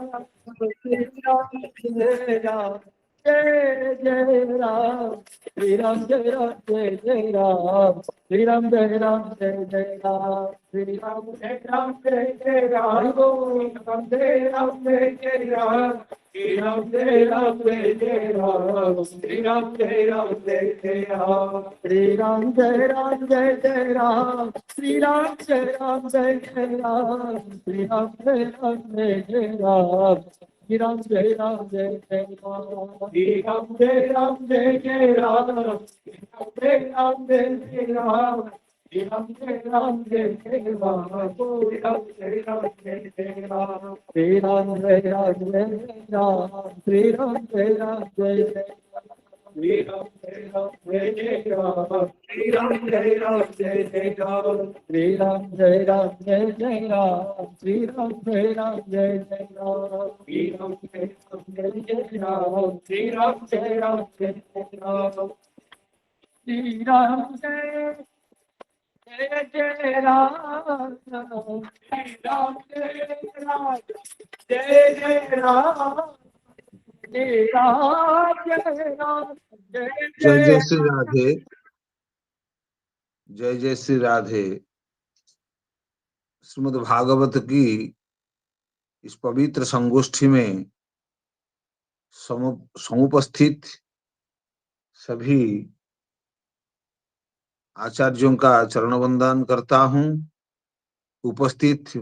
जय जय राम, श्री राम जय राम जय जय राम, श्री राम जय राम जय जय राम, श्री राम जय राम जय जय राम, राम जय राम जय जय राम, श्री राम जय राम जय जय राम, श्री राम जय राम जय जय राम, श्री राम जय राम जय जय राम, श्री राम जय राम जय जय राम, श्री राम जय राम जय जय राम, श्री राम जय राम जय जय राम, श्री राम जय राम जय जय राम, श्री राम जय राम जय जय राम, श्री राम जय राम जय जय राम, श्री राम जय राम जय जय राम, श्री राम जय राम जय जय राम, श्री राम जय राम जय जय राम, श्री राम जय राम जय जय राम, श्री राम जय राम जय जय राम, श्री राम जय राम जय जय राम, श्री राम जय राम जय जय राम, श्री राम जय राम जय जय राम, श्री राम जय राम जय जय राम, श्री राम जय जय जय राम, श्री राम जय राम जय जय राम, श्री राम जय राम जय जय जय जय श्री राधे, जय जय श्री राधे। श्रीमद् भागवत की इस पवित्र संगोष्ठी में समुपस्थित सभी आचार्यों का चरण वंदन करता हूँ। उपस्थित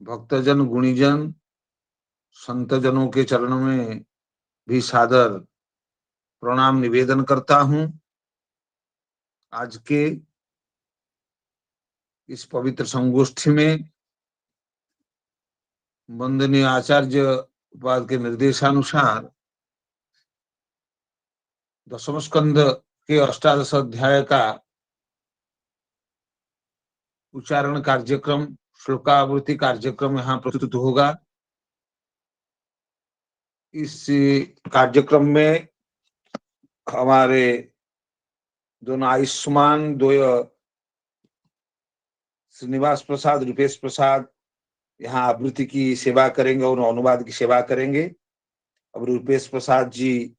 भक्तजन, गुणीजन, संतजनों के चरणों में भी सादर प्रणाम निवेदन करता हूँ। आज के इस पवित्र संगोष्ठी में वंदनीय आचार्य उपाध्याय के निर्देशानुसार दशम स्कंद के अष्टादश अध्याय का उच्चारण कार्यक्रम, श्लोकावृत्ति कार्यक्रम यहाँ प्रस्तुत होगा। इस कार्यक्रम में हमारे दोनों आयुष्मान द्वय श्रीनिवास प्रसाद, रूपेश प्रसाद यहाँ आवृत्ति की सेवा करेंगे और अनुवाद की सेवा करेंगे। अब रूपेश प्रसाद जी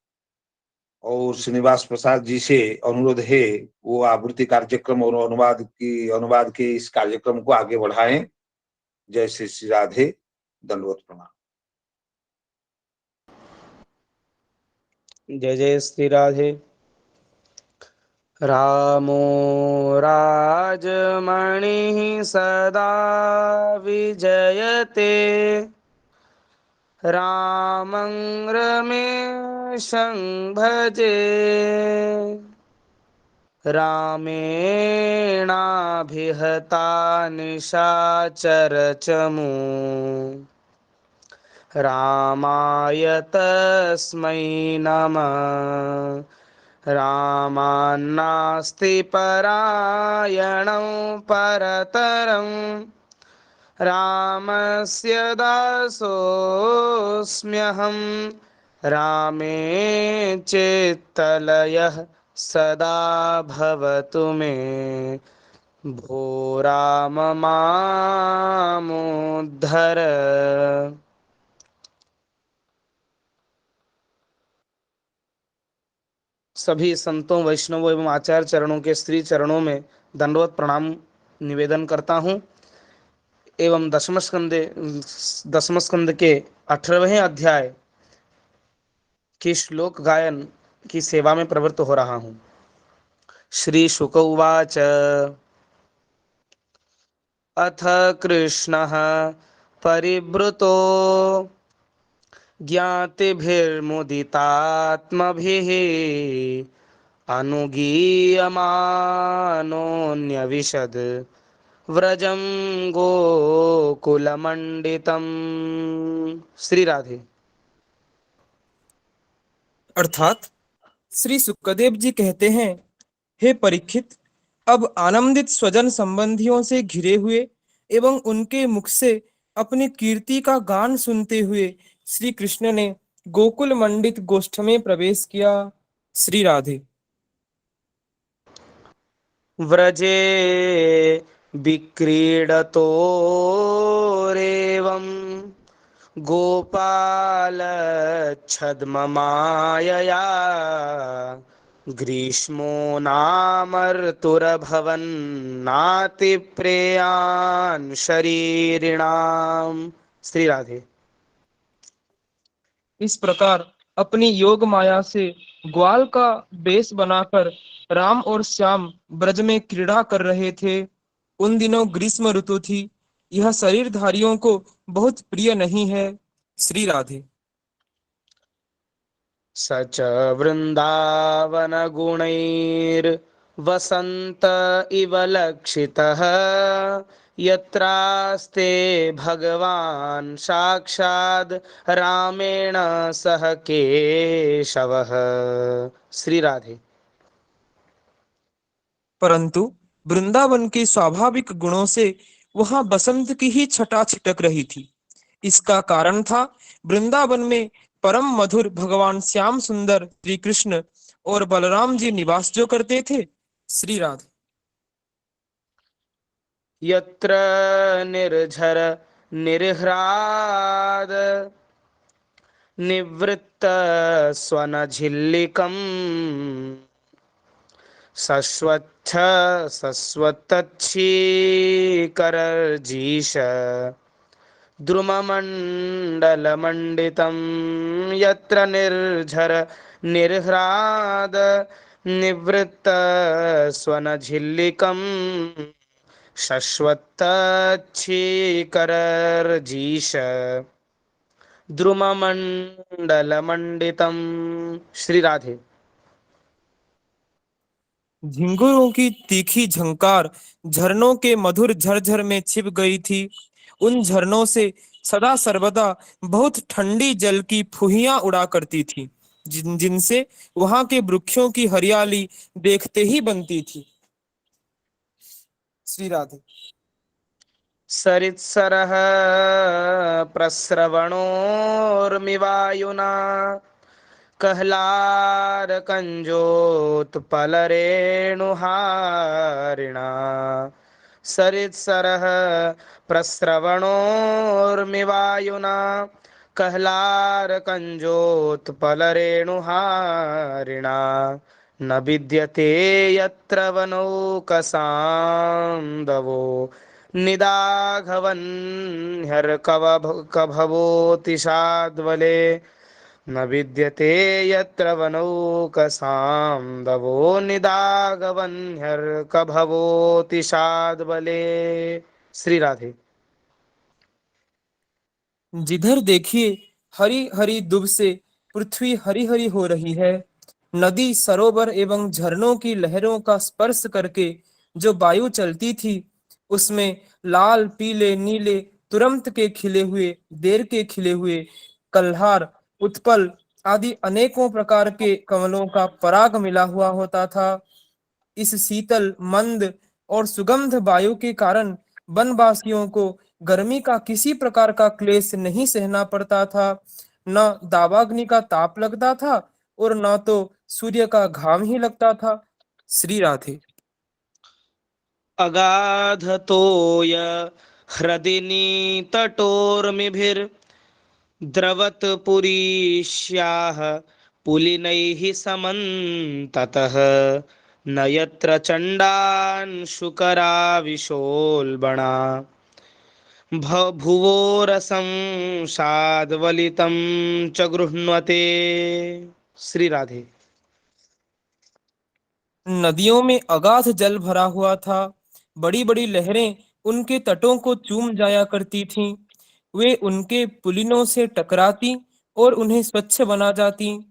और श्रीनिवास प्रसाद जी से अनुरोध है वो आवृत्ति कार्यक्रम और अनुवाद के इस कार्यक्रम को आगे बढ़ाएं। जय श्री राधे, दंडवत प्रणाम। जय जय श्री राधे। रामो राजमणिः सदा विजयते, रामं रमेशं भजे, रामेणाभिहता निशाचरचमू, रामाय तस्मै नमः। रामान्नास्ति परायणं परतरं, रामस्य दासोऽस्म्यहं, रामे चित्तलयः सदा भवतु मे, भो राम मामुद्धर। सभी संतों, वैष्णवों एवं आचार्य चरणों के श्री चरणों में दंडवत प्रणाम निवेदन करता हूँ एवं दशम स्कंद के 18वें अध्याय की श्लोक गायन की सेवा में प्रवृत्त हो रहा हूँ। श्री शुक उवाच अथ कृष्णः परिवृतो ज्ञातिभिर्मुदितात्मभिः अनुगीयमानोऽन्यविशद व्रजं गोकुलमंडितम। श्री राधे। अर्थात श्री सुखदेव जी कहते हैं, हे परीक्षित, अब आनंदित स्वजन संबंधियों से घिरे हुए एवं उनके मुख से अपनी कीर्ति का गान सुनते हुए श्री कृष्ण ने गोकुल मंडित गोष्ठ में प्रवेश किया। श्री राधे। व्रजे विक्रीडतो रेवम गोपाल छद्ममायया ग्रीष्मो नामर्तुरभवन् नातिप्रेयान् शरीरिणाम। श्री राधे। इस प्रकार अपनी योग माया से ग्वाल का बेस बनाकर राम और श्याम ब्रज में क्रीड़ा कर रहे थे। उन दिनों ग्रीष्म ऋतु थी। यह शरीरधारियों को बहुत प्रिय नहीं है। श्री राधे। स च वृन्दावनगुणैर्वसन्त इव लक्षितः यत्रास्ते भगवान् साक्षाद् रामेण सह केशवः। श्री राधे। परंतु वृंदावन के स्वाभाविक गुणों से वहां बसंत की ही छटा छिटक रही थी। इसका कारण था वृंदावन में परम मधुर भगवान श्याम सुंदर श्री कृष्ण और बलराम जी निवास जो करते थे। श्री राधे। यत्र निर्झर निर्ह्राद निवृत्त स्वनझिल्लिकम् सस्वच्छ सस्वत्तच्छीकरर्जीश द्रुममण्डलमण्डितं यत्र निर्झर निर्ह्राद निवृत्त स्वनझिल्लिकम् शश्वत्तच्छीकरर्जीश द्रुममण्डलमण्डितम्। श्री राधे। झिंगुरों की तीखी झंकार झरनों के मधुर झरझर में छिप गई थी। उन झरनों से सदा सर्वदा बहुत ठंडी जल की फुहियां उड़ा करती थी, जिनसे वहां के वृक्षों की हरियाली देखते ही बनती थी। श्री राधे। सरित्सरः प्रस्रवणोर्मिवायुना कह्लारकञ्जोत्पलरेणुहारिणा सरित्सरः प्रस्रवणोर्मिवायुना कह्लारकञ्जोत्पलरेणुहारिणा न विद्यते यत्र वनौकसान्दवो निदाघवन्यर्कभवोऽतिशाद्वले न विद्यते यत्र वनौकसान्दवो निदाघवन्यर्कभवोऽतिशाद्वले। श्री राधे। जिधर देखिए हरी हरी दुब से पृथ्वी हरी हरी हो रही है। नदी सरोवर एवं झरनों की लहरों का स्पर्श करके जो वायु चलती थी, उसमें लाल पीले नीले तुरंत के खिले हुए, देर के खिले हुए, कल्हार, उत्पल आदि अनेकों प्रकार के कमलों का पराग मिला हुआ होता था। इस शीतल मंद और सुगंध वायु के कारण वनवासियों को गर्मी का किसी प्रकार का क्लेश नहीं सहना पड़ता था। न दावाग्नि का ताप लगता था और न तो सूर्य का घाम ही लगता था। श्री राधे। अगाधतोय हृदि नीतटोर्मिभिर्द्रवत्पुरीष्याः पुलिनैः समन्ततः न यत्र चण्डांशुकराविशोल्बणा भुवोरसं साद्वलितं च गृह्णवते। श्री राधे। नदियों में अगाध जल भरा हुआ था। बड़ी बड़ी लहरें उनके तटों को चूम जाया करती थीं। वे उनके पुलिनों से टकराती और उन्हें स्वच्छ बना जाती।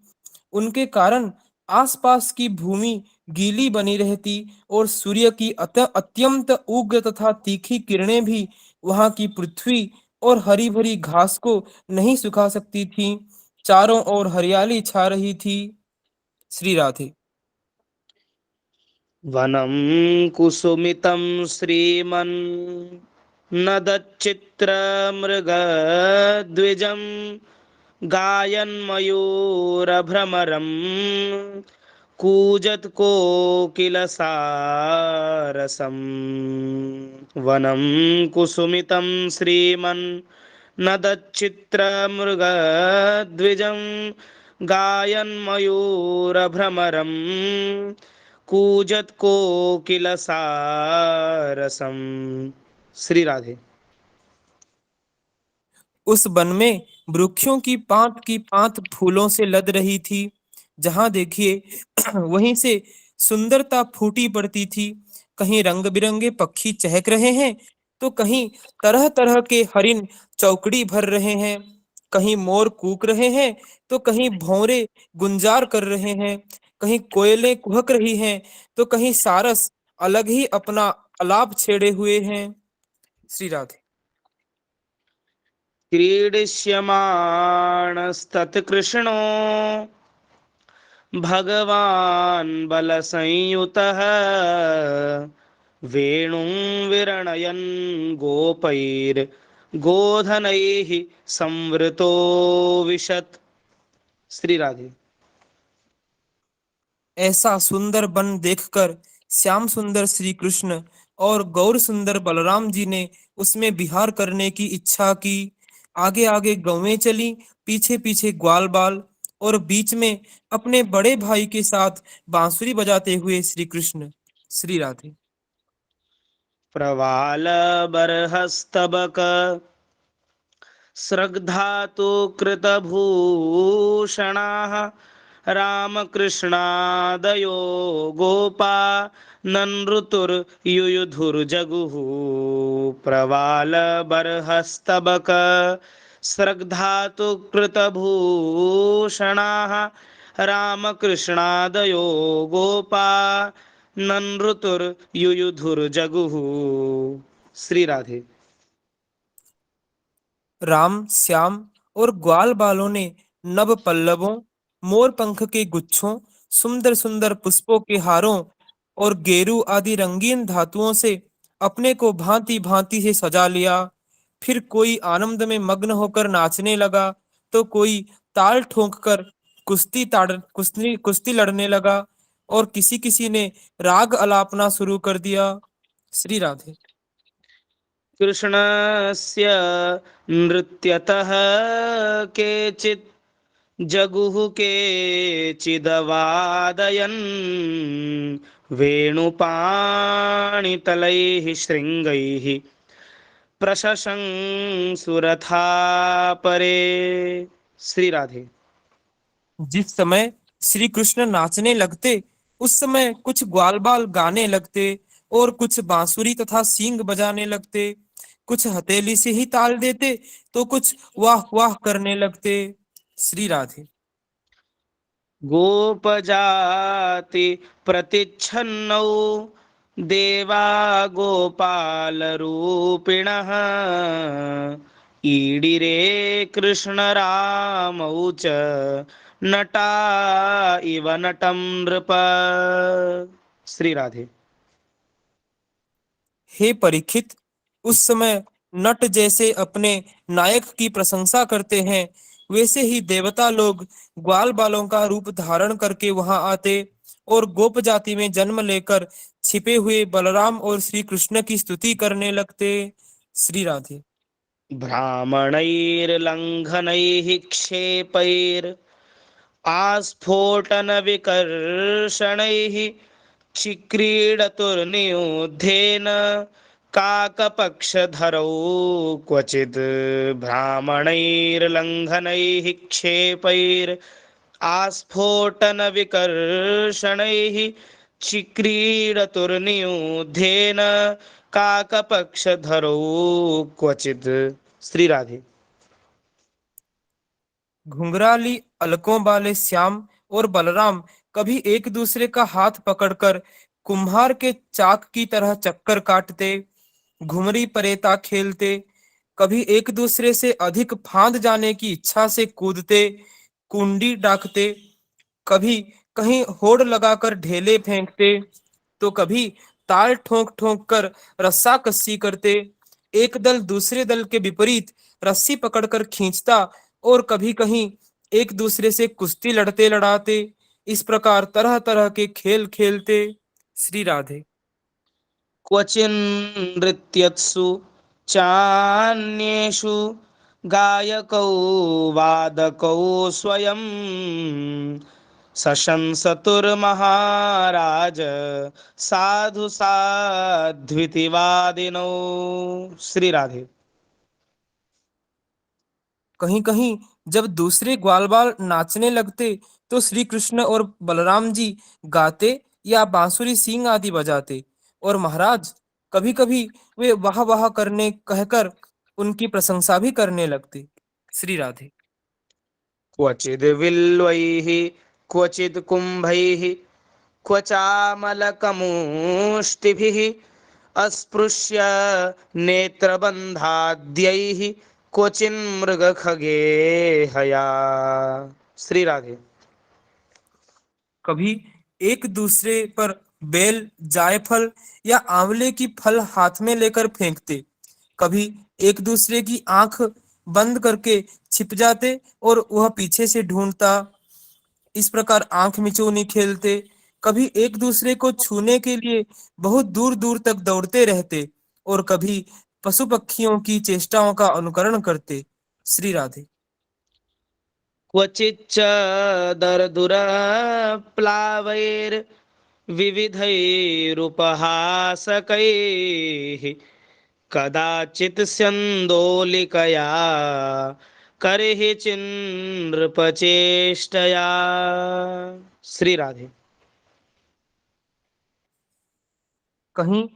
उनके कारण आसपास की भूमि गीली बनी रहती और सूर्य की अत्यंत उग्र तथा तीखी किरणें भी वहां की पृथ्वी और हरी भरी घास को नहीं सुखा सकती थीं। चारों ओर हरियाली छा रही थी। श्री राधे। वनं कुसुमितं श्रीमन् नदच्चित्रमृगद्विजं गायन्मयूरभ्रमरं कूजत्कोकिलसारसम् वनं कुसुमितं श्रीमन् नदच्चित्रमृगद्विजं गायन्मयूरभ्रमरं कूजत्कोकिलसारसम्। श्री राधे। उस वन में वृक्षों की पात फूलों से लद रही थी। जहां देखिए वहीं से सुंदरता फूटी पड़ती थी। कहीं रंग बिरंगे पक्षी चहक रहे हैं, तो कहीं तरह तरह के हरिन चौकड़ी भर रहे हैं। कहीं मोर कूक रहे हैं, तो कहीं भौरे गुंजार कर रहे हैं। कहीं कोयलें कुहक रही हैं, तो कहीं सारस अलग ही अपना अलाप छेड़े हुए हैं। श्री राधे। क्रीडिष्यमाणस्तत्कृष्णो भगवान् बलसंयुतः वेणुं विरणयन् गोपैर्गोधनैः संवृतो विशत्। श्री राधे। ऐसा सुंदर वन देखकर श्याम सुंदर श्री कृष्ण और गौर सुंदर बलराम जी ने उसमें विहार करने की इच्छा की। आगे आगे गौवें चली, पीछे पीछे ग्वाल बाल, और बीच में अपने बड़े भाई के साथ बांसुरी बजाते हुए श्री कृष्ण। श्री राधे। प्रवाल बरहस्तबक स्रग्धातु कृतभूषणाः रामकृष्णादयो गोपा ननृतुर्युयुधुर्जगुः। प्रवालबर्हस्तबक स्रग्धातु कृतभूषणाः रामकृष्णादयो गोपा ननृतुर्युयुधुर्जगुः। श्री राधे। राम, श्याम और ग्वाल बालों ने नभ पल्लवों, मोर पंख के गुच्छों, सुंदर सुंदर पुष्पों के हारों और गेरू आदि रंगीन धातुओं से अपने को भांति भांति से सजा लिया। फिर कोई आनंद में मग्न होकर नाचने लगा, तो कोई ताल ठोंक कर कुश्ती लड़ने लगा, और किसी किसी ने राग अलापना शुरू कर दिया। श्री राधे। कृष्णस्य नृत्यतः केचित् जगुः केचिदवादयन् वेणुपाणितलैः शृङ्गैः प्रशशंसुरथा परे। श्री राधे। जिस समय श्री कृष्ण नाचने लगते, उस समय कुछ ग्वालबाल गाने लगते, और कुछ बांसुरी तथा सींग बजाने लगते। कुछ हथेली से ही ताल देते, तो कुछ वाह वाह करने लगते। श्री राधे। गोपजाति प्रतिच्छन्नौ देवा गोपालरूपिणः ईडिरे कृष्णरामौ च नटा इव नटं नृप। श्री राधे। हे परीक्षित, उस समय नट जैसे अपने नायक की प्रशंसा करते हैं, वैसे ही देवता लोग ग्वाल बालों का रूप धारण करके वहां आते और गोप जाति में जन्म लेकर छिपे हुए बलराम और श्री कृष्ण की स्तुति करने लगते। श्री राधे। ब्राह्मणैर्लङ्घनैः क्षेपैर् आस्फोटनविकर्षणैः चिक्रीडतुर्नियुद्धेन काकपक्षधरौ क्वचिद्। भ्रामणैर्लङ्घनैः क्षेपैर् आस्फोटनविकर्षणैः चिक्रीडतुर्नियुद्धेन काकपक्षधरौ क्वचिद्। श्री राधे। घुंघराली अलकों वाले श्याम और बलराम कभी एक दूसरे का हाथ पकड़कर कुम्हार के चाक की तरह चक्कर काटते, घुमरी परेता खेलते, कभी एक दूसरे से अधिक फांद जाने की इच्छा से कूदते, कुंडी डाकते, कभी कहीं होड़ लगाकर ढेले फेंकते, तो कभी ताल ठोंक ठोंक कर रस्सा कस्सी करते। एक दल दूसरे दल के विपरीत रस्सी पकड़कर खींचता, और कभी कहीं एक दूसरे से कुश्ती लड़ते लड़ाते। इस प्रकार तरह तरह के खेल खेलते। श्री राधे। क्वचिन्नृत्यत्सु चान्येषु गायकौ वादकौ स्वयं सशंसतुर्महाराज साधु साध्विति वादिनौ। श्री राधे। कहीं कहीं जब दूसरे ग्वालवाल नाचने लगते तो श्री कृष्ण और बलराम जी गाते या बांसुरी सींग आदि बजाते, और महाराज कभी कभी वे वाह वाह करने कहकर उनकी प्रशंसा भी करने लगते। श्री राधे। क्वचिद् विल्वैः क्वचिद् कुम्भैः क्व चामलकमुष्टिभिः अस्पृश्य नेत्रबन्धाद्यैः क्वचिन्मृगखगेहया। श्री राधे। कभी एक दूसरे पर बेल, जायफल या आंवले की फल हाथ में लेकर फेंकते, कभी एक दूसरे की आंख बंद करके छिप जाते और वह पीछे से ढूंढता। इस प्रकार आंख मिचौनी खेलते, कभी एक दूसरे को छूने के लिए बहुत दूर दूर तक दौड़ते रहते, और कभी पशु पक्षियों की चेष्टाओं का अनुकरण करते। श्री राधे। क्वचिच्च दरदुरप्लावैर्विविधैरुपहासकैः कदाचित् स्यन्दोलिकया करहि चिन्नृपचेष्टया। श्री राधे। कहीं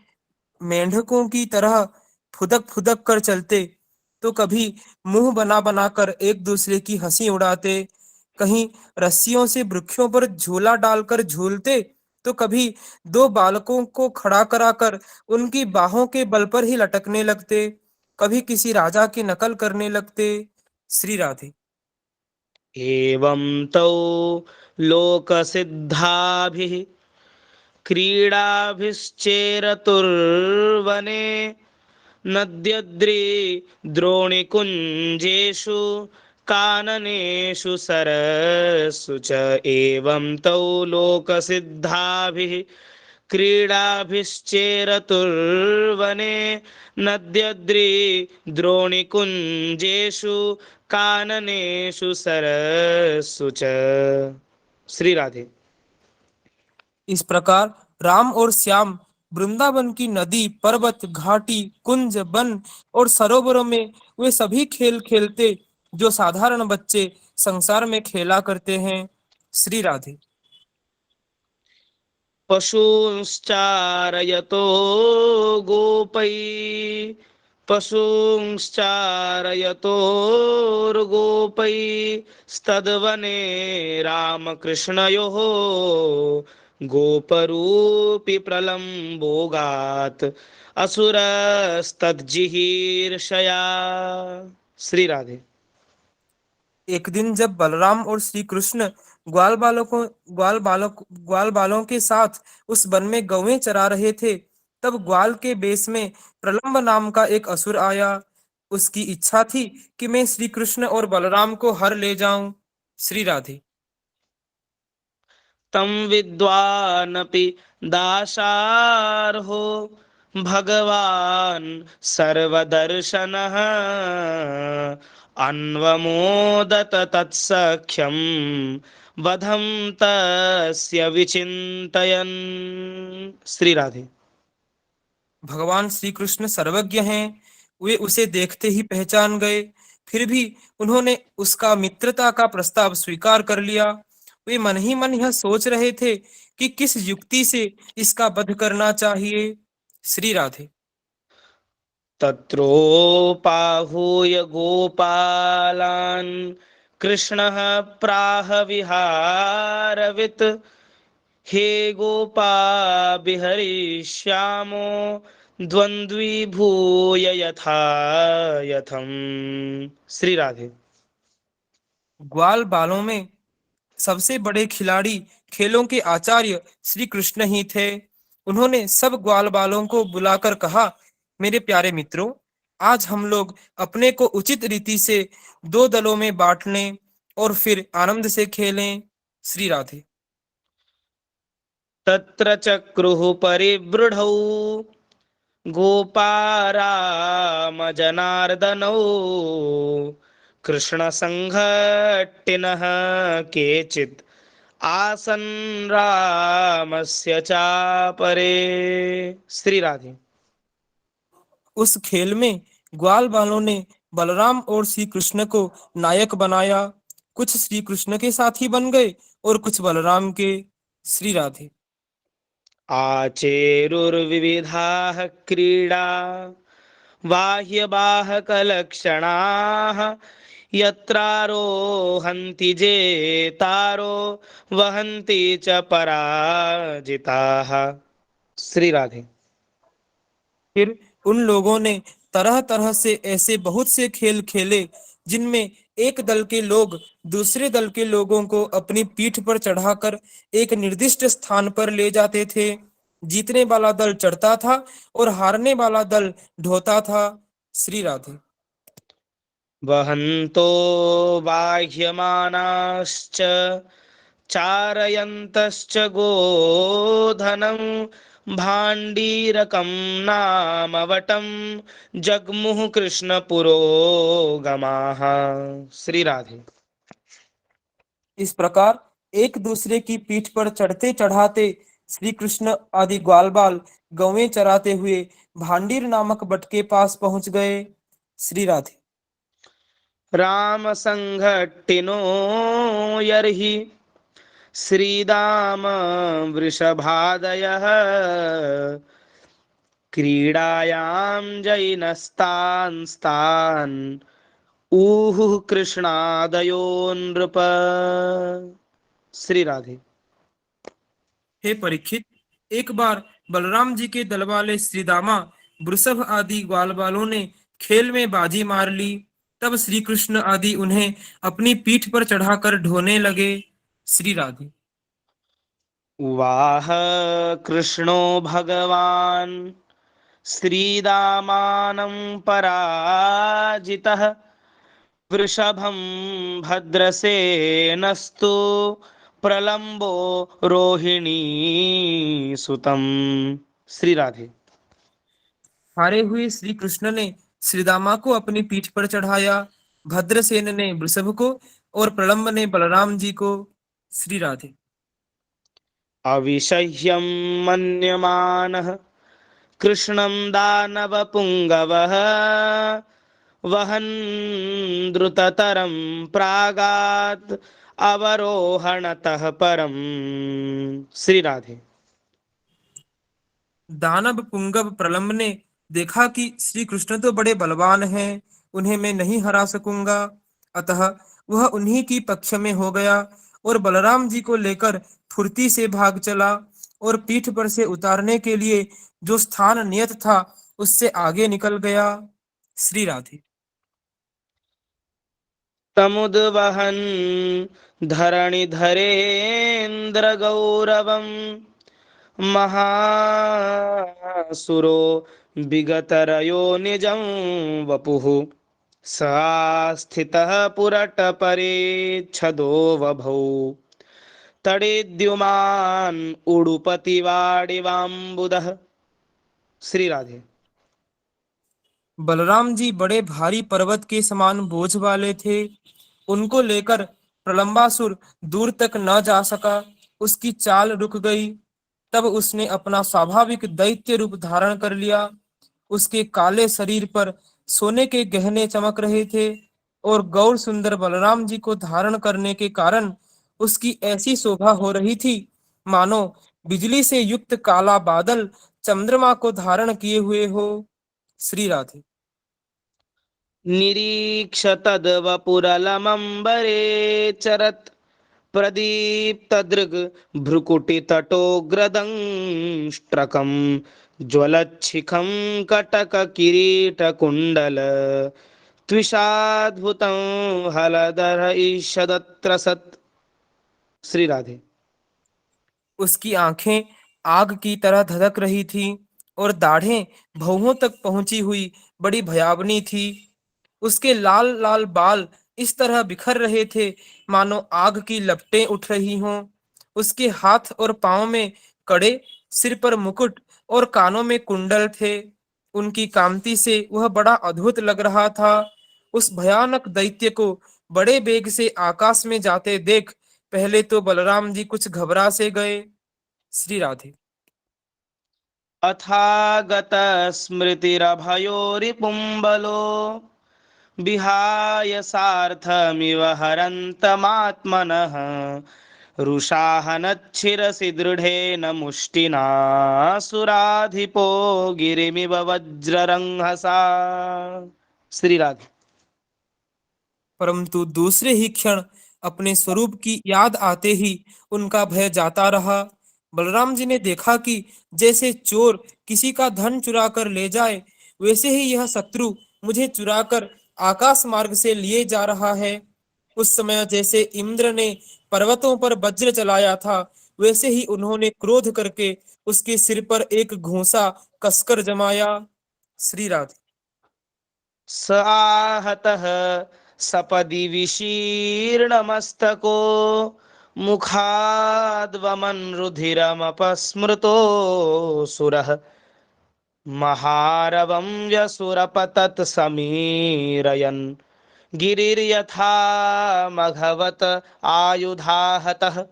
मेंढकों की तरह फुदक फुदक कर चलते, तो कभी मुंह बना बनाकर एक दूसरे की हंसी उड़ाते, कहीं रस्सियों से वृक्षों पर झूला डालकर झूलते, तो कभी दो बालकों को खड़ा कराकर उनकी बाहों के बल पर ही लटकने लगते, कभी किसी राजा की नकल करने लगते। श्री राधे। एवं तौ लोकसिद्धाभिः क्रीडाभिश्चेरतुर्वने नद्यद्रि द्रोणिकुञ्जेषु काननेषु सरस्सु च। एवं तौ लोकसिद्धाभिः क्रीडाभिश्चेरतुर्वने नद्यद्रि द्रोणिकुञ्जेषु काननेषु सरस्सु च। श्री राधे। इस प्रकार राम और श्याम वृंदावन की नदी, पर्वत, घाटी, कुंज, वन और सरोवरों में वे सभी खेल खेलते जो साधारण बच्चे संसार में खेला करते हैं। श्री राधे। पशूंश्चारयतो गोपै पशूंश्चारयतोर्गोपै स्तद्वने रामकृष्णयोः गोपरूपी प्रलम्बोगात् असुरस्तज्जिहीर्षया। श्री राधे। एक दिन जब बलराम और श्री कृष्ण ग्वाल बालों के साथ उस वन में गौवें चरा रहे थे, तब ग्वाल के बेस में प्रलंब नाम का एक असुर आया। उसकी इच्छा थी कि मैं श्री कृष्ण और बलराम को हर ले जाऊं। श्री राधे। तं विद्वानपि दाशार्हो भगवान् सर्वदर्शनः अन्वमोदत तत्सख्यं वधं तस्य विचिन्तयन्। श्री राधे। भगवान श्री कृष्ण सर्वज्ञ हैं, वे उसे देखते ही पहचान गए, फिर भी उन्होंने उसका मित्रता का प्रस्ताव स्वीकार कर लिया। वे मन ही मन यह सोच रहे थे कि किस युक्ति से इसका वध करना चाहिए। श्री राधे। तत्रोपाहूय गोपालान् कृष्णः प्राह विहारवित् हे गोपाभिहरिष्यामो द्वन्द्वीभूय यथा यथम। श्री राधे। ग्वाल बालों में सबसे बड़े खिलाड़ी, खेलों के आचार्य श्री कृष्ण ही थे। उन्होंने सब ग्वाल बालों को बुलाकर कहा, मेरे प्यारे मित्रों, आज हम लोग अपने को उचित रीति से दो दलों में बांट लें और फिर आनंद से खेलें। श्री राधे। तत्र चक्रुः परिवृढौ गोपाराम जनार्दनौ कृष्ण संघट्टिनः केचित् आसन रामस्य चापरे। श्री राधे। उस खेल में ग्वाल बालों ने बलराम और श्री कृष्ण को नायक बनाया। कुछ श्री कृष्ण के साथी बन गए और कुछ बलराम के। श्री राधे। आचेरुर्विविधाः क्रीडा बाह्यबाहकलक्षणाः यत्रारोहन्ति जेतारो वहन्ति च पराजिताः। श्री राधे। फिर उन लोगों ने तरह तरह से ऐसे बहुत से खेल खेले जिनमें एक दल के लोग दूसरे दल के लोगों को अपनी पीठ पर चढ़ाकर एक निर्दिष्ट स्थान पर ले जाते थे। जीतने वाला दल चढ़ता था और हारने वाला दल ढोता था। श्री राधे। वहन्तो बाह्यमानाश्च चारयन्तश्च गोधनं भाण्डीरकं नामवटं जग्मुः कृष्णपुरोगमाः। श्री राधे। इस प्रकार एक दूसरे की पीठ पर चढ़ते चढ़ाते श्री कृष्ण आदि ग्वाल बाल गौवें चराते हुए भांडीर नामक बट के पास पहुंच गए। श्री राधे। राम संघट्टिनो यर्हि श्रीदाम वृषभादयः क्रीडायां जैनस्तांस्तान् ऊहुः कृष्णादयो नृप। श्री राधे। हे परीक्षित, एक बार बलराम जी के दल वाले श्रीदामा वृषभ आदि ग्वाल बालों ने खेल में बाजी मार ली। तब श्री कृष्ण आदि उन्हें अपनी पीठ पर चढ़ाकर ढोने लगे। श्री राधे। उवाह कृष्णो भगवान् श्रीदामानं पराजितः वृषभं भद्रसेनस्तु प्रलम्बो रोहिणी सुतम। श्री राधे। हारे हुए श्री कृष्ण ने श्रीदामा को अपनी पीठ पर चढ़ाया। भद्रसेन ने वृषभ को और प्रलंब ने बलराम जी को। श्री राधे। अविषह्यं मन्यमानः कृष्णं दानवपुङ्गवः वहन् द्रुततरं प्रागात् अवरोहणतः परम। श्री राधे। दानव पुंगव प्रलंब ने देखा कि श्री कृष्ण तो बड़े बलवान हैं, उन्हें मैं नहीं हरा सकूंगा। अतः वह उन्हीं की पक्ष में हो गया और बलराम जी को लेकर फुर्ती से भाग चला और पीठ पर से उतारने के लिए जो स्थान नियत था उससे आगे निकल गया। श्री राधे। तमुद्वहन् धरणिधरेन्द्र गौरवं महासुरो विगतरयो निजं वपुः सा स्थितः पुरटपरेच्छदो वभौ तडेद्युमान् उडुपतिवाडिवाम्बुदः। श्री राधे। बलराम जी बड़े भारी पर्वत के समान बोझ वाले थे। उनको लेकर प्रलंबासुर दूर तक न जा सका, उसकी चाल रुक गई। तब उसने अपना स्वाभाविक दैत्य रूप धारण कर लिया। उसके काले शरीर पर सोने के गहने चमक रहे थे और गौर सुंदर बलराम जी को धारण करने के कारण उसकी ऐसी शोभा हो रही थी मानो बिजली से युक्त काला बादल चंद्रमा को धारण किए हुए हो। श्री राधे। निरीक्ष तद्वपुरलमम्बरे चरत् प्रदीप्तदृग् भ्रुकुटितटोग्रदंष्ट्रकं ज्वलच्छिखं कटककिरीटकुण्डल त्विषाद्भुतं हलधर ईषदत्र सत्। श्री राधे। उसकी आंखें आग की तरह धधक रही थीं और दाढ़ें भौहों तक पहुंची हुई बड़ी भयावनी थी। उसके लाल लाल बाल इस तरह बिखर रहे थे मानो आग की लपटें उठ रही हों। उसके हाथ और पांव में कड़े, सिर पर मुकुट और कानों में कुंडल थे। उनकी कांति से वह बड़ा अद्भुत लग रहा था। उस भयानक दैत्य को बड़े वेग से आकाश में जाते देख पहले तो बलराम जी कुछ घबरा से गए। श्री राधे। अथागत स्मृतिरभयो रिपुंबलो विहाय सार्थमिव हरन्तमात्मनः रुषाहनच्छिरसि दृढेन मुष्टिना सुराधिपो गिरिमिव वज्ररंहसा। श्री राधे। परंतु दूसरे ही क्षण अपने स्वरूप की याद आते ही उनका भय जाता रहा। बलराम जी ने देखा कि जैसे चोर किसी का धन चुरा कर ले जाए, वैसे ही यह शत्रु मुझे चुराकर आकाश मार्ग से लिए जा रहा है। उस समय जैसे इंद्र ने पर्वतों पर वज्र चलाया था, वैसे ही उन्होंने क्रोध करके उसके सिर पर एक घूंसा कसकर जमाया। श्री राधे। स आहतः सपदि विशीर्णमस्तको मुखाद्वमन् रुधिरमपस्मृतोऽसुरः महारवं व्यसुरपतत् समीरयन् गिरिर्यथा मघवत आयुधाहतः।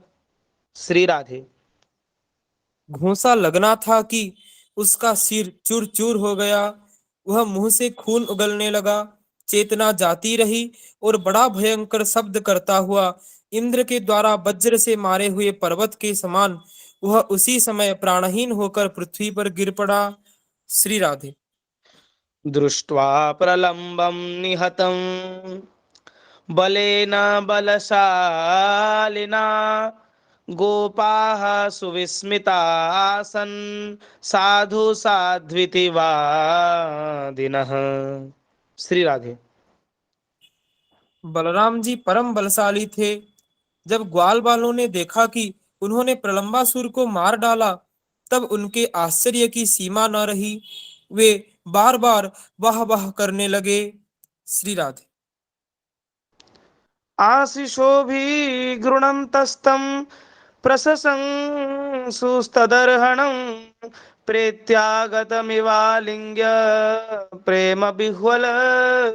श्री राधे। घूंसा लगना था कि उसका सिर चूर चूर हो गया। वह मुंह से खून उगलने लगा, चेतना जाती रही और बड़ा भयंकर शब्द करता हुआ इंद्र के द्वारा वज्र से मारे हुए पर्वत के समान वह उसी समय प्राणहीन होकर पृथ्वी पर गिर पड़ा। श्री राधे। दृष्ट्वा प्रलम्बं निहतं बलेन बलशालिना गोपाः सुविस्मितासन् साधु साध्विति वादिनः। श्री राधे। बलराम जी परम बलशाली थे। जब ग्वाल वालों ने देखा कि उन्होंने प्रलंबासुर को मार डाला, तब उनके आश्चर्य की सीमा न रही। वे बार बार वाह वाह करने लगे। श्री राधे। आशिषोभिगृणन्तस्तं प्रशंसुस्तदर्हणं प्रेत्यागतमिवालिङ्ग्य प्रेम विह्वल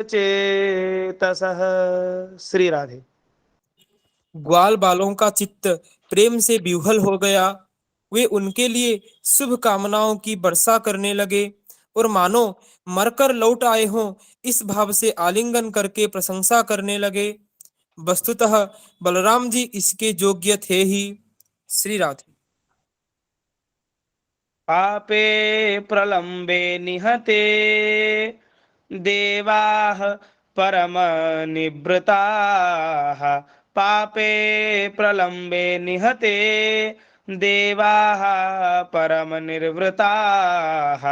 चेतसः। श्री राधे। ग्वाल बालों का चित्त प्रेम से विह्वल हो गया। वे उनके लिए शुभ कामनाओं की वर्षा करने लगे और मानो मरकर लौट आए हों, इस भाव से आलिंगन करके प्रशंसा करने लगे। वस्तुतः बलराम जी इसके योग्य थे ही। श्री राधे। पापे प्रलम्बे निहते देवाः परमनिवृताः पापे प्रलम्बे निहते देवाः परमनिवृताः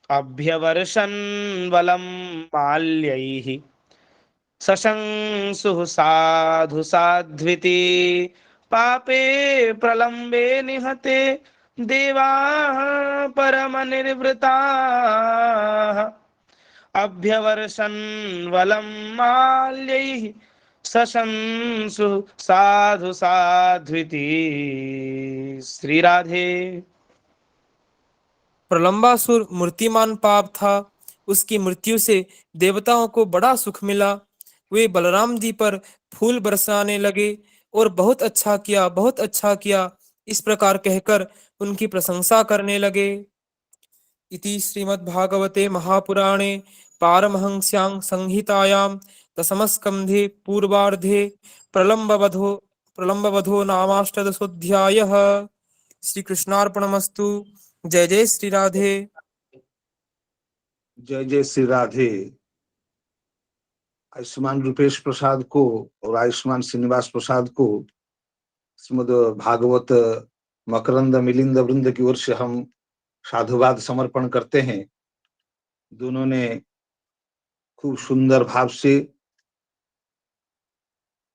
अभ्यवर्षन् बलं माल्यैः शशंसुः साधु साध्विति पापे प्रलम्बे निहते देवाः परमनिर्वृताः अभ्यवर्षन् वलं माल्यैः शशंसु साधु साध्विति। श्री राधे। प्रलंबासुर मूर्तिमान पाप था। उसकी मृत्यु से देवताओं को बड़ा सुख मिला। वे बलराम जी पर फूल बरसाने लगे और बहुत अच्छा किया, बहुत अच्छा किया, इस प्रकार कहकर उनकी प्रशंसा करने लगे। इति श्रीमद्भागवते महापुराणे पारमहंस्यां संहितायां दशमस्कन्धे पूर्वार्धे प्रलम्बवधो प्रलम्बवधो नामाष्टदशोऽध्यायः। श्री कृष्णार्पणमस्तु। जय जय श्री राधे। जय जय श्री राधे। आयुष्मान रूपेश प्रसाद को और आयुष्मान श्रीनिवास प्रसाद को श्रीमद् भागवत मकरंद मिलिंद वृंद की ओर से हम साधुवाद समर्पण करते हैं। दोनों ने खूब सुंदर भाव से,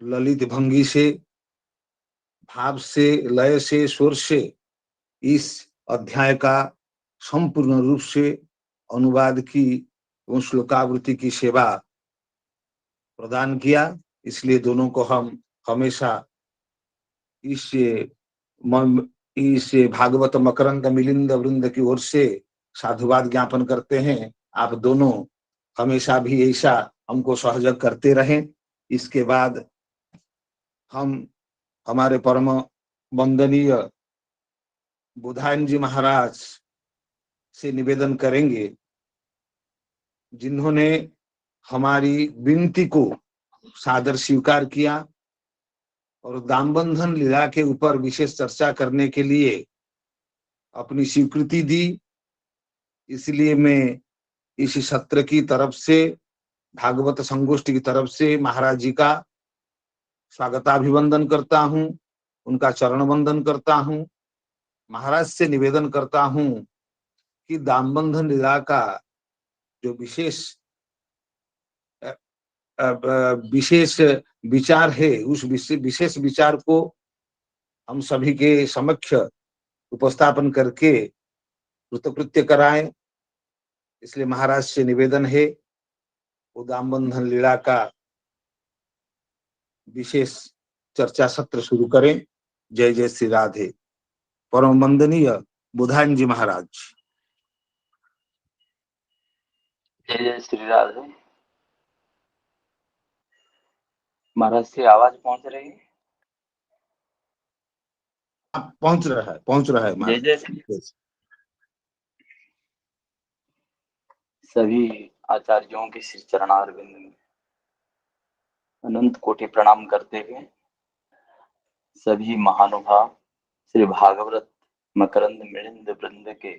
ललित भंगी से, भाव से, लय से, स्वर से इस अध्याय का संपूर्ण रूप से अनुवाद की उन श्लोकावृत्ति की सेवा प्रदान किया। इसलिए दोनों को हम हमेशा इस भागवत मकरंद मिलिंद वृंद की ओर से साधुवाद ज्ञापन करते हैं, आप दोनों हमेशा भी ऐसा हमको सहयोग करते रहें। इसके बाद हम हमारे परम वंदनीय बुधायन जी महाराज से निवेदन करेंगे, जिन्होंने हमारी विनती को सादर स्वीकार किया और दामबंधन लीला के ऊपर विशेष चर्चा करने के लिए अपनी स्वीकृति दी। इसलिए मैं इस सत्र की तरफ से, भागवत संगोष्ठी की तरफ से महाराज जी का स्वागताभिवंदन करता हूँ, उनका चरण वंदन करता हूँ। महाराज से निवेदन करता हूँ कि दामबंधन लीला का जो विशेष विचार है, उस विशेष विचार को हम सभी के समक्ष उपस्थापन करके कृतकृत्य कराएं। इसलिए महाराज से निवेदन है, वो दामबंधन लीला का विशेष चर्चा सत्र शुरू करें। जय जय श्री राधे। परम वंदनीय बुधायन जी महाराज। जय जय श्री राधे। महाराज से आवाज पहुंच रही है? पहुंच रहा है जय महाराज। जय श्री। सभी आचार्यों के श्री चरणारविंद में अनंत कोटि प्रणाम करते हुए सभी महानुभाव श्री भागवत मकरंद मिलिंद वृंद के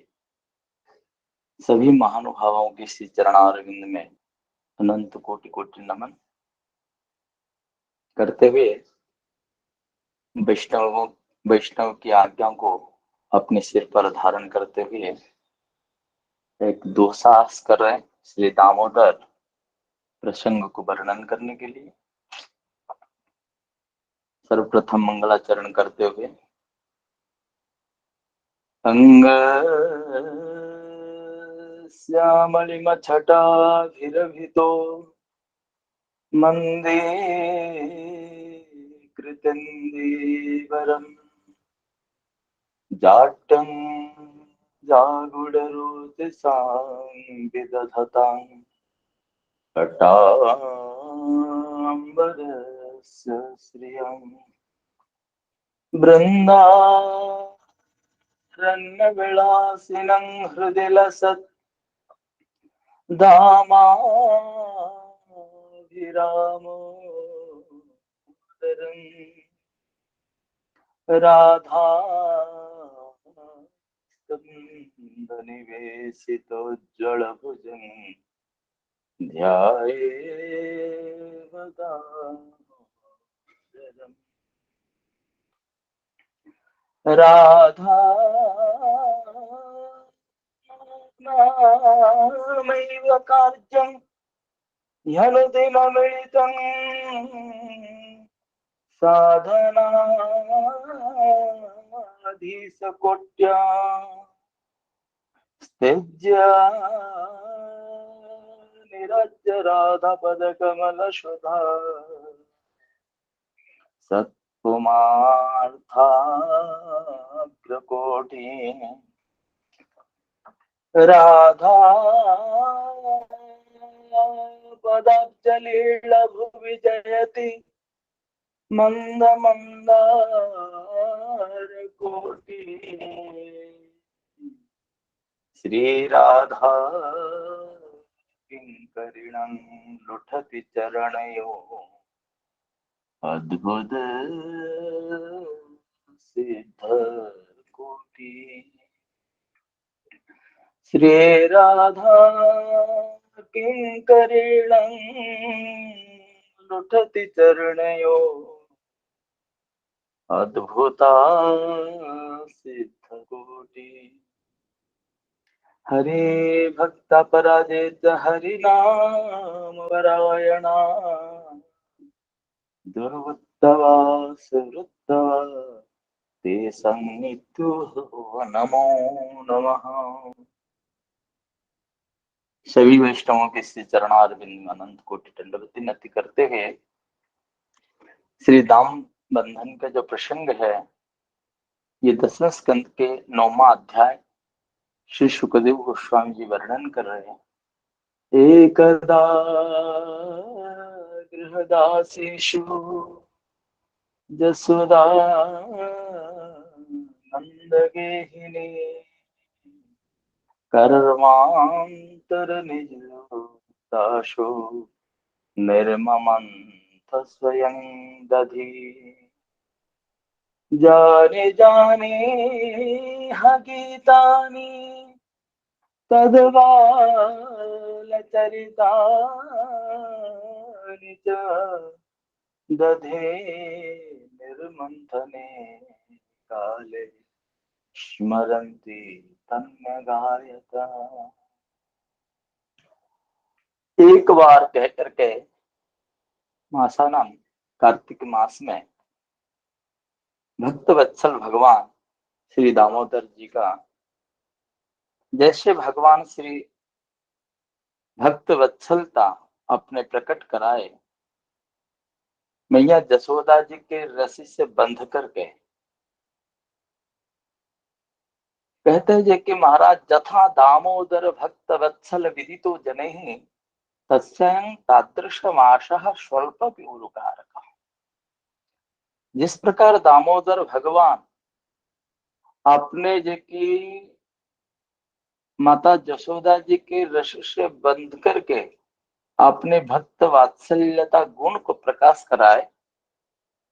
सभी महानुभावों के श्री चरणारविंद में अनंत कोटि कोटि नमन करते हुए वैष्णव की आज्ञा को अपने सिर पर धारण करते हुए एक दो साहस कर रहे हैं श्री दामोदर प्रसंग को वर्णन करने के लिए। सर्वप्रथम मंगलाचरण करते हुए अंग श्यामलिमछटाभिरभितो मंदे कृतंदीवरम जाटं जागुडरोचसां कटाम्बरस्य श्रियम् बृन्दारण्यविलासिनं हृदि लसत् दामाभिरामोदरम् राधा निवेशितोज्ज्वलभुजं ध्यायेत् दामोदरम्। राधा नामैव कार्यं ह्यनुदिनमिलितं साधनाधीशकोट्या त्यज्य निरज्य राधापदकमलशोधा सत्कुमार्थाग्रकोटि राधा पदाब्जलीलभुवि जयति मंद मंदारकोटि श्री राधा किंकरिणं लुठति चरणयो अद्भुत सिद्ध कोटि श्री राधा किंकरिणं लुठति चरणयो अद्भुता सिद्ध कोटि हरे भक्त पराजित हरि नाम वरायणा दुर्वृत्तवा सुवृत्तवा ते संनित्यो नमो नमः। सभी वैष्णवों के श्री चरणारविंद में अनंत कोटि दंडवत नति करते हुए श्री दाम बंधन का जो प्रसंग है, ये 10वें स्कंद के 9वां अध्याय श्री सुखदेव गोस्वामी जी वर्णन कर रहे हैं। एकदा गृहदासीषु जसोदा नंदगेहिनी कर्मांतर निज दाशो निर्ममंथ स्वयं दधि जाने जाने हगीतानि तद्बालचरितानि च दधे निर्मंथने काले स्मरन्ति तन्मगायता। एक बार कह करके मासानाम कार्तिक मास में भक्त वत्सल भगवान श्री दामोदर जी का, जैसे भगवान श्री भक्त वत्सलता अपने प्रकट कराए मैया जसोदा जी के रस्सी से बंध करके, कहते हैं कि महाराज जथा दामोदर भक्त वत्सल विदितो जनैः तस्यां तादृशमाशः स्वल्पपि उरुकारकः। जिस प्रकार दामोदर भगवान अपने जो की माता जसोदा जी के रस्सी से बंध करके अपने भक्त वात्सल्यता गुण को प्रकाश कराए,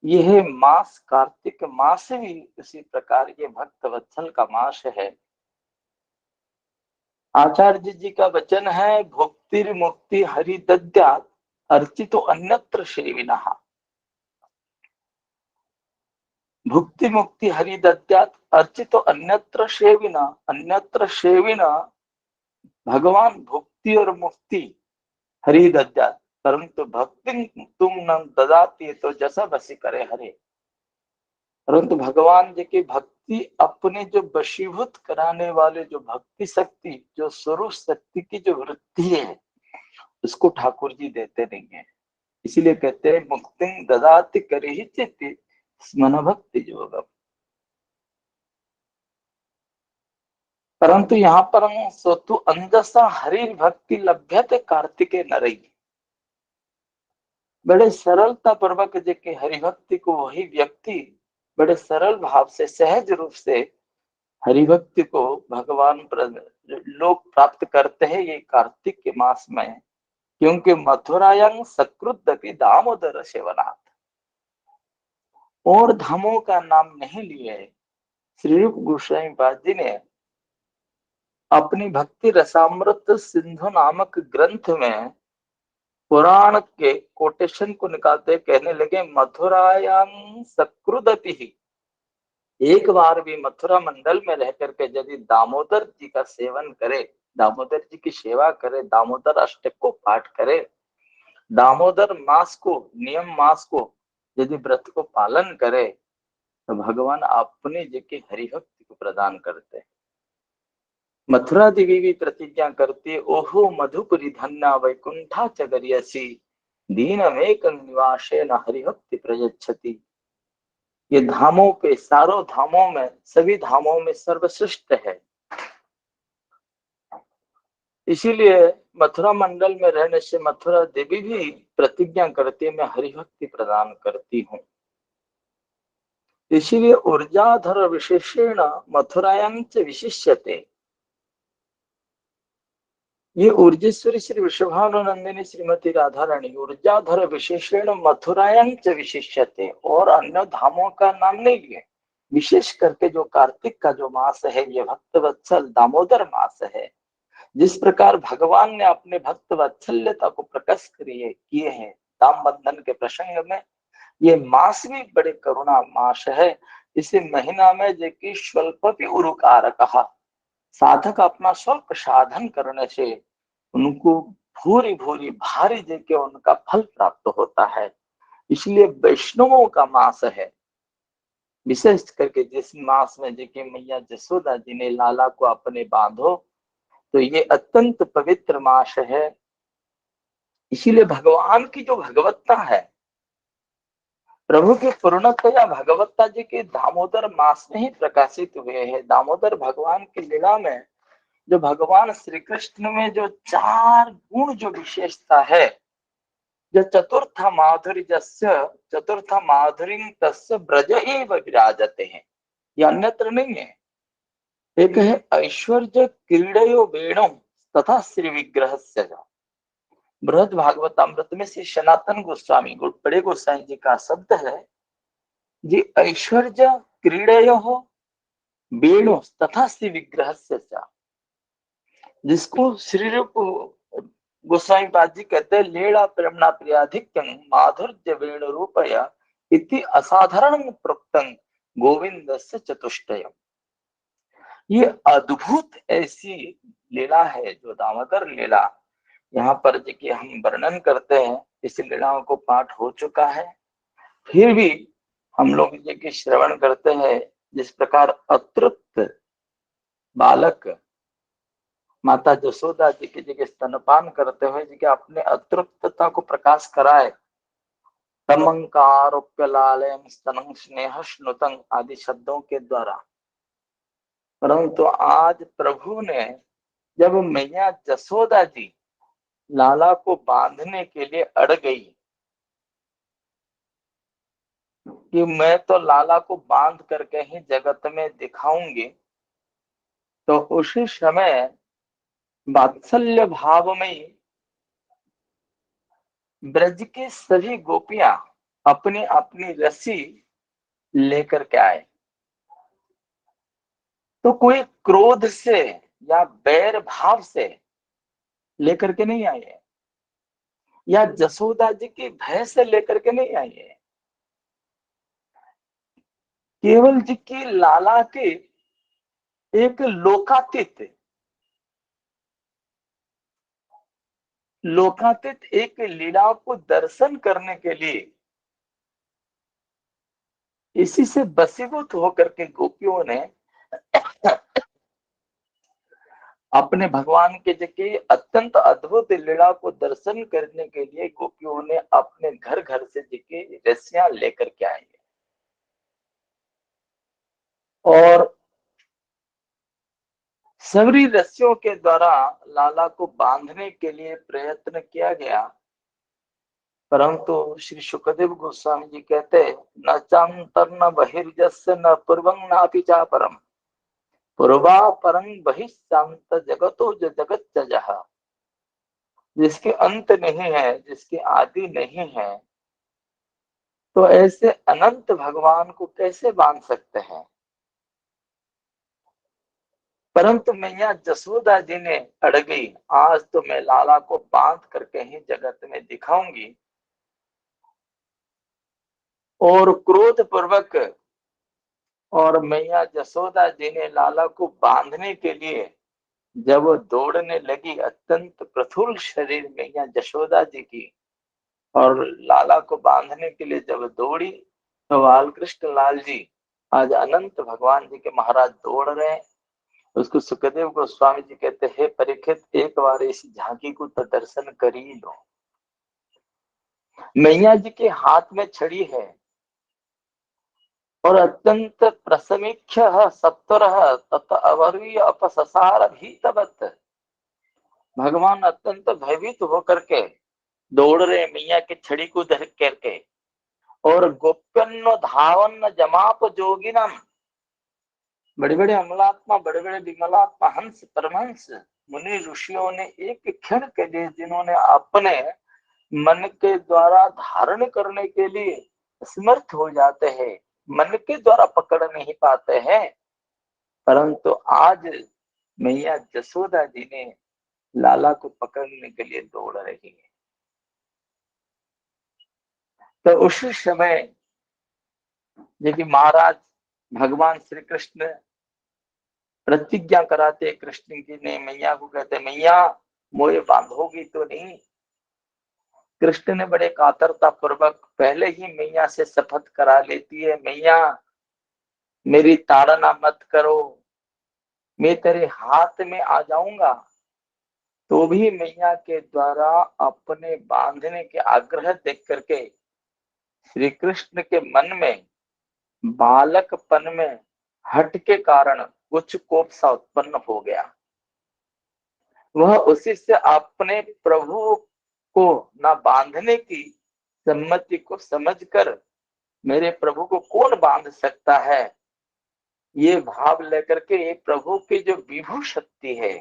यह मास कार्तिक मास भी इसी प्रकार ये भक्त वत्सल का मास है। आचार्य जी का वचन है, भुक्तिर मुक्ति हरि दद्यात् अर्चितो अन्यत्र सेविनः। भुक्ति मुक्ति हरि दद्यात् अर्चितो अन्यत्र सेविना। अन्यत्र सेविना भगवान भुक्ति और मुक्ति हरि दद्यात्, परंतु भक्ति तुम न ददाती तो जैसा बसी करे हरे। परंतु भगवान जी की भक्ति अपने जो वशीभूत कराने वाले जो भक्ति शक्ति, जो स्वरूप शक्ति की जो वृद्धि है, उसको ठाकुर जी देते नहीं है। इसीलिए कहते हैं मुक्ति ददाति करिहि चित्ति स्मन भक्ति योगम। परंतु यहाँ पर स्वतु अंजसा हरि भक्ति लभ्यते कार्तिके नरई। बड़े सरलता पूर्वक जो कि हरिभक्ति को वही व्यक्ति बड़े सरल भाव से सहज रूप से हरिभक्ति को भगवान लोग प्राप्त करते हैं ये कार्तिक के मास में, क्योंकि मथुरायं सकृदपि दामोदर सेवनाथ। और धामों का नाम नहीं लिए श्री रूप गोस्वामी पाद जी ने अपनी भक्ति रसामृत सिंधु नामक ग्रंथ में पुराण के कोटेशन को निकालते कहने लगे, मथुरायां सकृदपि ही, एक बार भी मथुरा मंडल में रह करके यदि दामोदर जी का सेवन करे, दामोदर जी की सेवा करे, दामोदर अष्टक को पाठ करे, दामोदर मास को नियम मास को यदि व्रत को पालन करे, तो भगवान अपने जी की हरिभक्ति को प्रदान करते हैं। मथुरा देवी भी प्रतिज्ञा करती है, ओहो मधुपुरी धन्या वैकुंठा च गरियसी दीनमेक निवासे न हरिभक्ति प्रयच्छति। ये धामों पे, सारों धामों में, सभी धामों में सर्वश्रेष्ठ है। इसीलिए मथुरा मंडल में रहने से मथुरा देवी भी प्रतिज्ञा करती है, मैं हरिभक्ति प्रदान करती हूँ। इसीलिए ऊर्जाधर विशेषेण मथुरायां च विशिष्यते। ये ऊर्जेश्वरी श्री वृषभानुनंदिनी श्रीमती राधा रानी ऊर्जाधर विशेषण मथुरायं च विशिष्यते, और अन्य धामों का नाम नहीं लिए। विशेष करके जो कार्तिक का जो मास है, ये भक्त वत्सल दामोदर मास है। जिस प्रकार भगवान ने अपने भक्त वत्सल्यता को प्रकट किए हैं दाम बंधन के प्रसंग में, ये मास भी बड़े करुणा मास है। इसी महीना में जो कि स्वल्पपि उरुकारकः, साधक अपना स्वल्प साधन करने से उनको भूरी भूरी भारी देके उनका फल प्राप्त होता है। इसलिए वैष्णवों का मास है। विशेष करके जिस मास में देखिए मैया जसोदा जी ने लाला को अपने बांधो, तो ये अत्यंत पवित्र मास है। इसीलिए भगवान की जो भगवत्ता है, प्रभु की पूर्णतया भगवत्ता जी के दामोदर मास में ही प्रकाशित हुए हैं। दामोदर भगवान की लीला में जो भगवान श्री कृष्ण में जो 4 गुण जो विशेषता है, जो चतुर्थ माधुरी तस्य ब्रज एव विराजते हैं, ये अन्यत्र नहीं है। एक है ऐश्वर्य क्रीडयो वेणु तथा श्री विग्रह से। बृहद भागवतामृत में श्री सनातन गोस्वामी बड़े गोसाई जी का शब्द है जी, ऐश्वर्य क्रीडयो वेणु तथा श्री विग्रह से, जिसको श्री रूप गोस्वामी पाद जी कहते हैं लीला प्रेमणा प्रियाधिक्यं माधुर्य वेणु रूपया इति असाधारण प्रोक्तं गोविंदस्य चतुष्टयम्। ये अद्भुत ऐसी लीला है जो दामोदर लीला यहाँ पर देखिए हम वर्णन करते हैं, इस लीलाओं को पाठ हो चुका है, फिर भी हम लोग देखिए श्रवण करते हैं। जिस प्रकार अतृप्त बालक माता जसोदा जी की जगह स्तनपान करते हुए जी के अपने अतृप्तता को प्रकाश कराए, तमंकारोप्य लालयं स्तनं स्नेह स्नुतं आदि शब्दों के द्वारा, परंतु आज प्रभु ने जब मैया जसोदा जी लाला को बांधने के लिए अड़ गई कि मैं तो लाला को बांध करके ही जगत में दिखाऊंगी, तो उसी समय वात्सल्य भाव में ब्रज के सभी गोपियां अपनी अपनी रस्सी लेकर के आए। तो कोई क्रोध से या बैर भाव से लेकर के नहीं आए, या जसोदा जी की भय से लेकर के नहीं आए, केवल जी की लाला के एक लोकातीत एक लीला को दर्शन करने के लिए इसी से बसीभूत होकर के गोपियों ने अपने भगवान के जगह अत्यंत अद्भुत लीला को दर्शन करने के लिए गोपियों ने अपने घर घर से जगह रस्सियां लेकर के आई और सभी रस्सियों के द्वारा लाला को बांधने के लिए प्रयत्न किया गया, परंतु श्री सुखदेव गोस्वामी जी कहते न चांतर न बहिर्जस्य न पूर्वं नापि चा परम पूर्वा परं बहिशांत जगतो जगत जह, जिसके अंत नहीं है, जिसके आदि नहीं है, तो ऐसे अनंत भगवान को कैसे बांध सकते हैं। परंतु मैया जसोदा जी ने अड़ गई, आज तो मैं लाला को बांध करके ही जगत में दिखाऊंगी, और क्रोध पूर्वक और मैया जसोदा जी ने लाला को बांधने के लिए जब दौड़ने लगी, अत्यंत प्रफुल्ल शरीर मैया जसोदा जी की, और लाला को बांधने के लिए जब दौड़ी, तो बालकृष्ण लाल जी आज अनंत भगवान जी के महाराज दौड़ रहे हैं। उसको सुखदेव गोस्वामी जी कहते हैं, परीक्षित एक बार इस झांकी को तो दर्शन कर ही लो। मैया जी के हाथ में छड़ी है और अत्यंत प्रसमीक्ष सत्वर तथा अवरीय अपससार भीतवत, भगवान अत्यंत भयभीत होकर के दौड़ रहे मैया के छड़ी को धर करके, और गोप्यन्न धावन्न जमाप जोगिनम, बड़े बड़े अमलात्मा बड़े बड़े विमलात्मा हंस परमहंस मुनि ऋषियों ने एक क्षण के लिए, जिन्होंने अपने मन के द्वारा धारण करने के लिए समर्थ हो जाते हैं, मन के द्वारा पकड़ नहीं पाते हैं, परंतु आज मैया जसोदा जी ने लाला को पकड़ने के लिए दौड़ रही है। तो उसी समय देखिए महाराज भगवान श्री कृष्ण प्रतिज्ञा कराते, कृष्ण जी ने मैया को कहते, मैया मोए बांधोगी तो नहीं। कृष्ण ने बड़े कातरता पूर्वक पहले ही मैया से शपथ करा लेती है, मैया मेरी ताड़ना मत करो, मैं तेरे हाथ में आ जाऊंगा। तो भी मैया के द्वारा अपने बांधने के आग्रह देख करके श्री कृष्ण के मन में बालकपन में हट के कारण कुछ कोप सा उत्पन्न हो गया। वह उसी से अपने प्रभु को न बांधने की सम्मति को समझकर मेरे प्रभु को कौन बांध सकता है, ये भाव लेकर के ये प्रभु की जो विभू शक्ति है,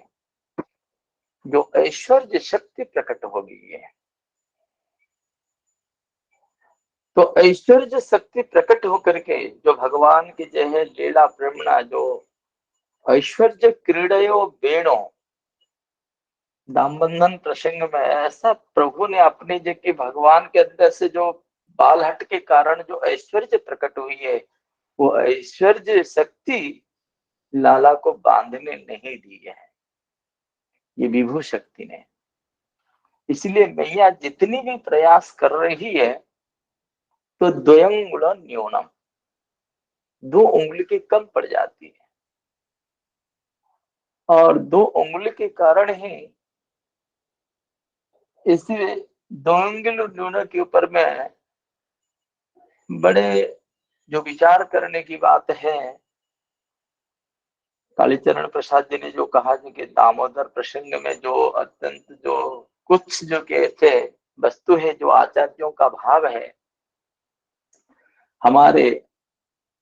जो ऐश्वर्य शक्ति प्रकट हो गई है। तो ऐश्वर्य शक्ति प्रकट होकर के जो भगवान की जो है लीला प्रेमणा, जो ऐश्वर्य क्रीड़यो बेणो, दामबंधन प्रसंग में ऐसा प्रभु ने अपने जो कि भगवान के अंदर से जो बाल हट के कारण जो ऐश्वर्य प्रकट हुई है, वो ऐश्वर्य शक्ति लाला को बांधने नहीं दी है, ये विभू शक्ति ने। इसलिए मैया जितनी भी प्रयास कर रही है तो द्वयंगुल न्यूनम, 2 उंगली की कम पड़ जाती है, और 2 उंगली के कारण ही इसलिए 2 उंगली न्यून के ऊपर में बड़े जो विचार करने की बात है, कालीचरण प्रसाद जी ने जो कहा कि दामोदर प्रसंग में जो अत्यंत जो कुछ जो कहते वस्तु है, जो आचार्यों का भाव है, हमारे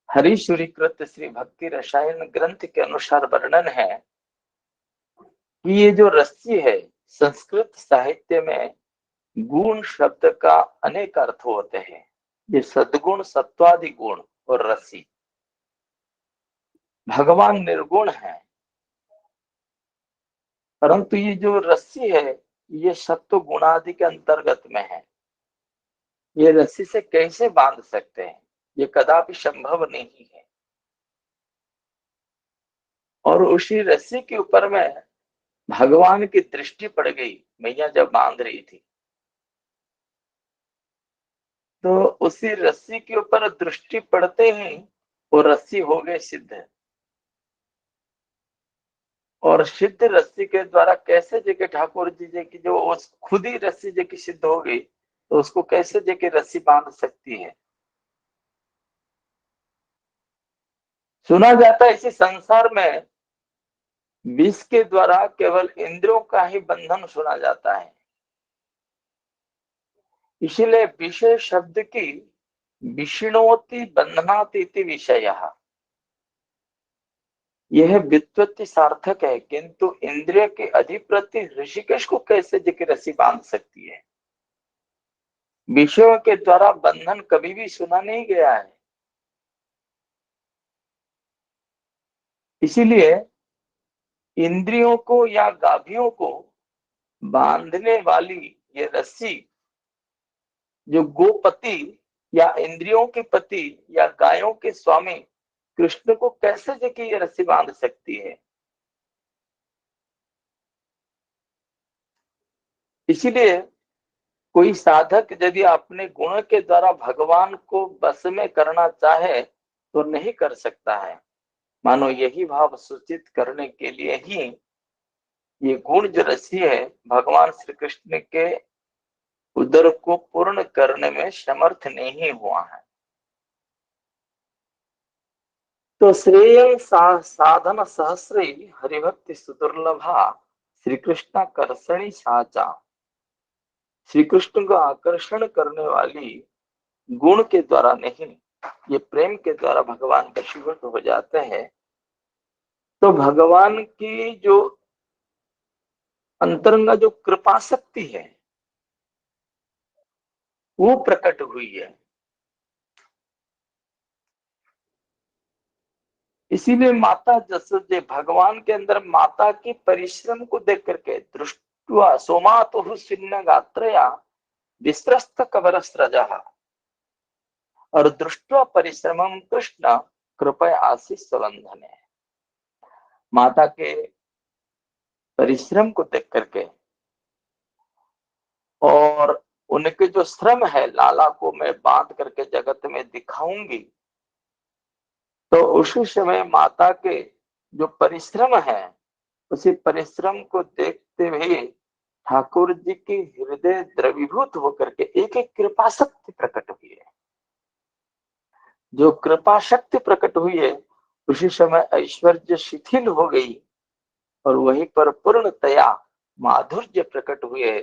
हरिशुरीकृत श्री भक्ति रसायन ग्रंथ के अनुसार वर्णन है कि ये जो रस्सी है, संस्कृत साहित्य में गुण शब्द का अनेक अर्थ होते हैं। ये सद्गुण, सत्वादि गुण और रस्सी, भगवान निर्गुण है, परंतु ये जो रस्सी है ये सत्व गुणादि के अंतर्गत में है। ये रस्सी से कैसे बांध सकते हैं, ये कदापि संभव नहीं है। और उसी रस्सी के ऊपर में भगवान की दृष्टि पड़ गई मैया जब बांध रही थी, तो उसी रस्सी के ऊपर दृष्टि पड़ते ही वो रस्सी हो गई सिद्ध। और सिद्ध रस्सी के द्वारा कैसे जेके ठाकुर जी की जो उस खुद ही रस्सी जेकी सिद्ध हो गई, तो उसको कैसे जेके रस्सी बांध सकती है। सुना जाता है इसी संसार में विष के द्वारा केवल इंद्रियों का ही बंधन सुना जाता है। इसलिए विषय शब्द की विष्णोति बंधनाति इति विषयः, यह व्युत्पत्ति सार्थक है, किंतु इंद्रिय के अधिपति ऋषिकेश को कैसे जेके रस्सी बांध सकती है। विषयों के द्वारा बंधन कभी भी सुना नहीं गया है। इसीलिए इंद्रियों को या गाभियों को बांधने वाली ये रस्सी जो गोपति या इंद्रियों के पति या गायों के स्वामी कृष्ण को कैसे जेकी ये रस्सी बांध सकती है। इसीलिए कोई साधक यदि अपने गुण के द्वारा भगवान को बस में करना चाहे तो नहीं कर सकता है। मानो यही भाव सूचित करने के लिए ही ये गुण जो रस्सी है भगवान श्री कृष्ण के उदर को पूर्ण करने में समर्थ नहीं हुआ है। तो श्रेय साधन सहस्रे हरिभक्ति सुदुर्लभा श्री कृष्णाकर्षणी साचा, श्री कृष्ण को आकर्षण करने वाली गुण के द्वारा नहीं, ये प्रेम के द्वारा भगवान का शिवट हो जाते हैं। तो भगवान की जो अंतरंगा जो कृपा शक्ति है वो प्रकट हुई है। इसीलिए माता जसोदे भगवान के अंदर माता की परिश्रम को देख करके दृष्टवा सोमातु सिन्न गात्रया विस्त्रस्त कवरस्रजा, और दृष्टवा परिश्रमम कृष्ण कृपया आशीष संबंधने, माता के परिश्रम को देख करके और उनके जो श्रम है, लाला को मैं बांध करके जगत में दिखाऊंगी, तो उसी समय माता के जो परिश्रम है उसी परिश्रम को देखते हुए ठाकुर जी की हृदय द्रवीभूत होकर के एक एक कृपा शक्ति प्रकट हुई है। जो कृपा शक्ति प्रकट हुई है उसी समय ऐश्वर्य शिथिल हो गई और वहीं पर पूर्णतया माधुर्य प्रकट हुए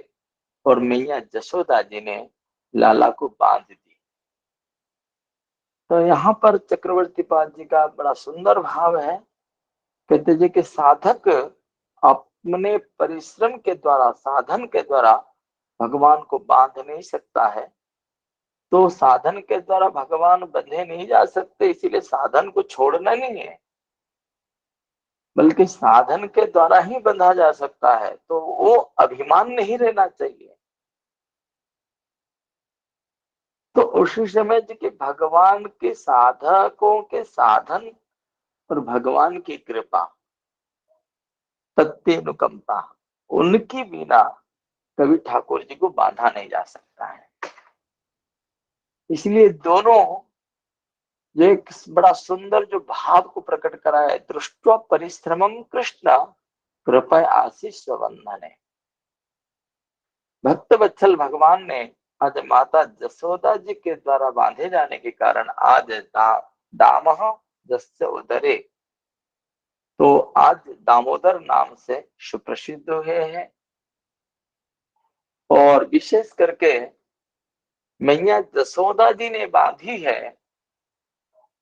और मैया जसोदा जी ने लाला को बांध दी। तो यहाँ पर चक्रवर्ती पाद जी का बड़ा सुंदर भाव है। कहते जी कि साधक अपने परिश्रम के द्वारा, साधन के द्वारा भगवान को बांध नहीं सकता है। तो साधन के द्वारा भगवान बंधे नहीं जा सकते, इसीलिए साधन को छोड़ना नहीं है, बल्कि साधन के द्वारा ही बंधा जा सकता है। तो वो अभिमान नहीं रहना चाहिए। तो उसी समय कि भगवान के साधकों के साधन और भगवान की कृपा, तत्नुकंपा, उनकी बिना कभी ठाकुर जी को बांधा नहीं जा सकता है। इसलिए दोनों ये एक बड़ा सुंदर जो भाव को प्रकट करा है, दृष्टवा परिश्रमम कृष्ण कृपया आशीष बंधन है। भक्त वत्सल भगवान ने आज माता जसोदा जी के द्वारा बांधे जाने के कारण आज दामह जस्य उदरे, तो आज दामोदर नाम से सुप्रसिद्ध हुए हैं। और विशेष करके मैया जसोदा जी ने बांधी है,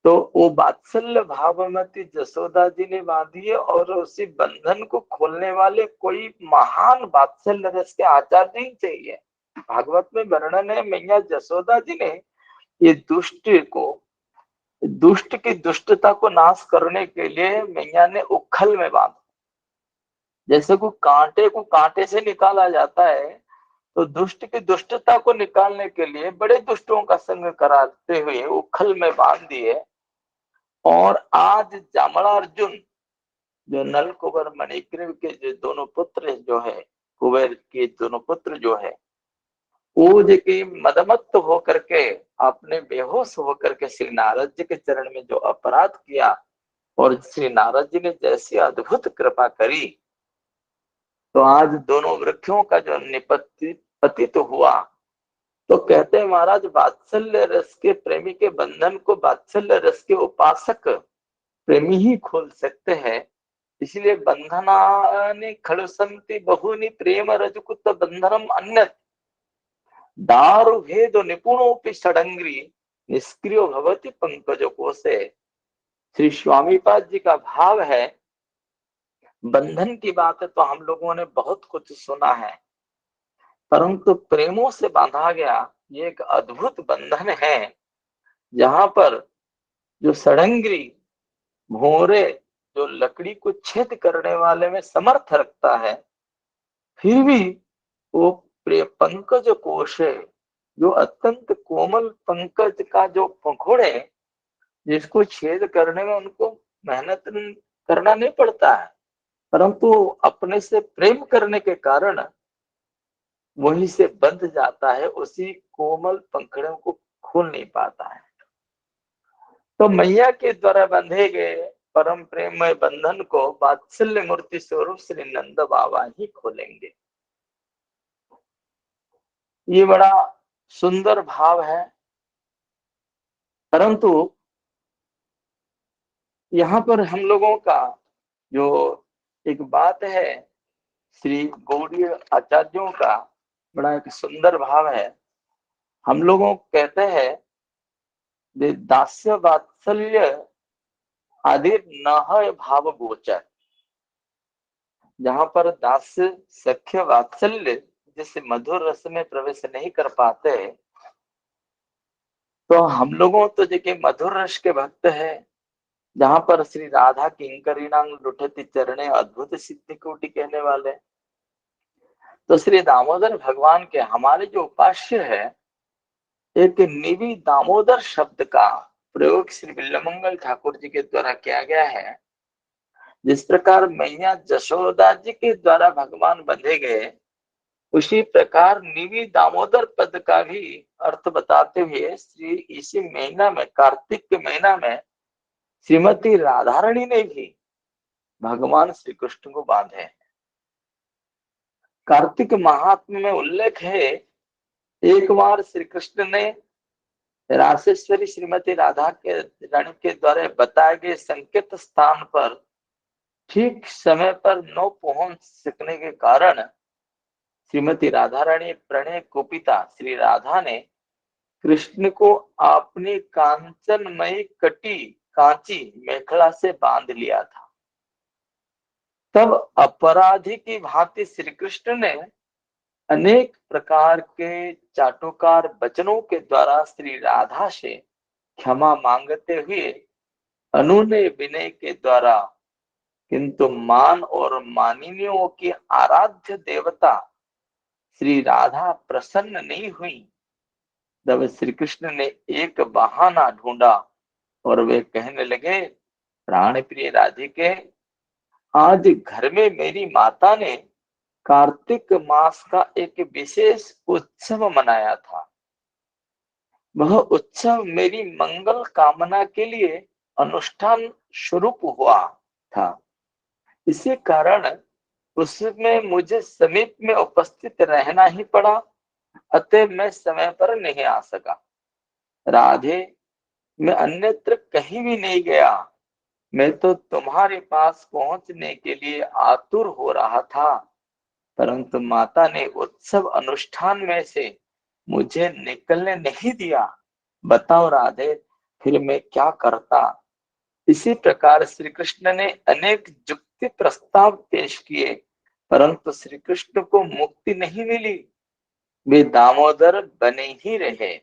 तो वो वात्सल्य भावमती जसोदा जी ने बांधी है। और उसी बंधन को खोलने वाले कोई महान वात्सल्य रस के आचार्य नहीं चाहिए। भागवत में वर्णन है, मैया जसोदा जी ने ये दुष्ट की दुष्टता को नाश करने के लिए मैया ने उखल में बांधा। जैसे को कांटे को कांटे से निकाला जाता है, तो दुष्ट की दुष्टता को निकालने के लिए बड़े दुष्टों का संग कराते हुए उखल में बांध दिए। और आज जामला अर्जुन जो नल कुबर मणिग्रीव के जो दोनों पुत्र जो है, कुबेर के दोनों पुत्र जो है, वो जो कि मदमत्त होकर के, आपने बेहोश होकर के श्री नारद जी के चरण में जो अपराध किया, और श्री नारद जी ने जैसी अद्भुत कृपा करी, तो आज दोनों वृक्षों का जो पतित हुआ। तो कहते हैं महाराज, वात्सल्य रस के प्रेमी के बंधन को वात्सल्य रस के उपासक प्रेमी ही खोल सकते हैं। इसलिए बंधनानि खलुसन्ति बहुनि प्रेम रजकुत बंधनम अन्यत् दारु भेद निपुणोपि षडंग्री निष्क्रिय भवति पंकज कोशे। श्री स्वामीपाद जी का भाव है, बंधन की बात है तो हम लोगों ने बहुत कुछ सुना है, परंतु प्रेमों से बांधा गया ये एक अद्भुत बंधन है, जहां पर जो षडंग्री भोरे जो लकड़ी को छेद करने वाले में समर्थ रखता है, फिर भी वो पंकज कोश है, जो अत्यंत कोमल पंकज का जो पंखुड़ है, जिसको छेद करने में उनको मेहनत करना नहीं पड़ता है, परंतु अपने से प्रेम करने के कारण वहीं से बंध जाता है, उसी कोमल पंखड़ों को खोल नहीं पाता है। तो मैया के द्वारा बंधे गए परम प्रेम में बंधन को वात्सल्य मूर्ति स्वरूप श्री नंद बाबा ही खोलेंगे। ये बड़ा सुंदर भाव है। परंतु यहाँ पर हम लोगों का जो एक बात है, श्री गौड़ीय आचार्यों का बड़ा एक सुंदर भाव है। हम लोगों कहते हैं दास्य वात्सल्य आदि न भाव गोचर, जहां पर दास्य सख्य वात्सल्य जिस मधुर रस में प्रवेश नहीं कर पाते, तो हम लोगों तो देखिए मधुर रस के भक्त है, जहां पर श्री राधा किंकरीणांग लुठती चरणे अद्भुत सिद्धि कोटि कहने वाले। तो श्री दामोदर भगवान के हमारे जो उपास्य है, एक निवि दामोदर शब्द का प्रयोग श्री बिल्लमंगल ठाकुर जी के द्वारा किया गया है। जिस प्रकार मैया जशोदा जी के द्वारा भगवान बंधे गए, उसी प्रकार निवि दामोदर पद का भी अर्थ बताते हुए श्री इसी महीना में, कार्तिक के महीना में, श्रीमती राधारणी ने भी भगवान श्री कृष्ण को बांधे। कार्तिक महात्म्य में उल्लेख है, एक बार श्री कृष्ण ने रासेश्वरी श्रीमती राधा के रानी के द्वारा बताए गए संकेत स्थान पर ठीक समय पर न पहुंच सकने के कारण श्रीमती राधा रानी प्रणय कुपिता श्री राधा ने कृष्ण को अपनी कांचनमयी कटी कांची मेखला से बांध लिया था। तब अपराधी की भांति श्री कृष्ण ने अनेक प्रकार के चाटुकार वचनों के द्वारा श्री राधा से क्षमा मांगते हुए अनुनय विनय के द्वारा, किंतु मान और मानिनियों की आराध्य देवता श्री राधा प्रसन्न नहीं हुई। तब श्री कृष्ण ने एक बहाना ढूंढा और वे कहने लगे, प्राण प्रिय राधिके, आज घर में मेरी माता ने कार्तिक मास का एक विशेष उत्सव मनाया था। वह उत्सव मेरी मंगल कामना के लिए अनुष्ठान स्वरूप हुआ था। इसी कारण उसमें मुझे समीप में उपस्थित रहना ही पड़ा, अतः मैं समय पर नहीं आ सका। राधे, मैं अन्यत्र कहीं भी नहीं गया, मैं तो तुम्हारे पास पहुंचने के लिए आतुर हो रहा था, परंतु माता ने उत्सव अनुष्ठान में से मुझे निकलने नहीं दिया। बताओ राधे, फिर मैं क्या करता। इसी प्रकार श्री कृष्ण ने अनेक युक्ति प्रस्ताव पेश किए, परंतु श्री कृष्ण को मुक्ति नहीं मिली। वे दामोदर बने ही रहे,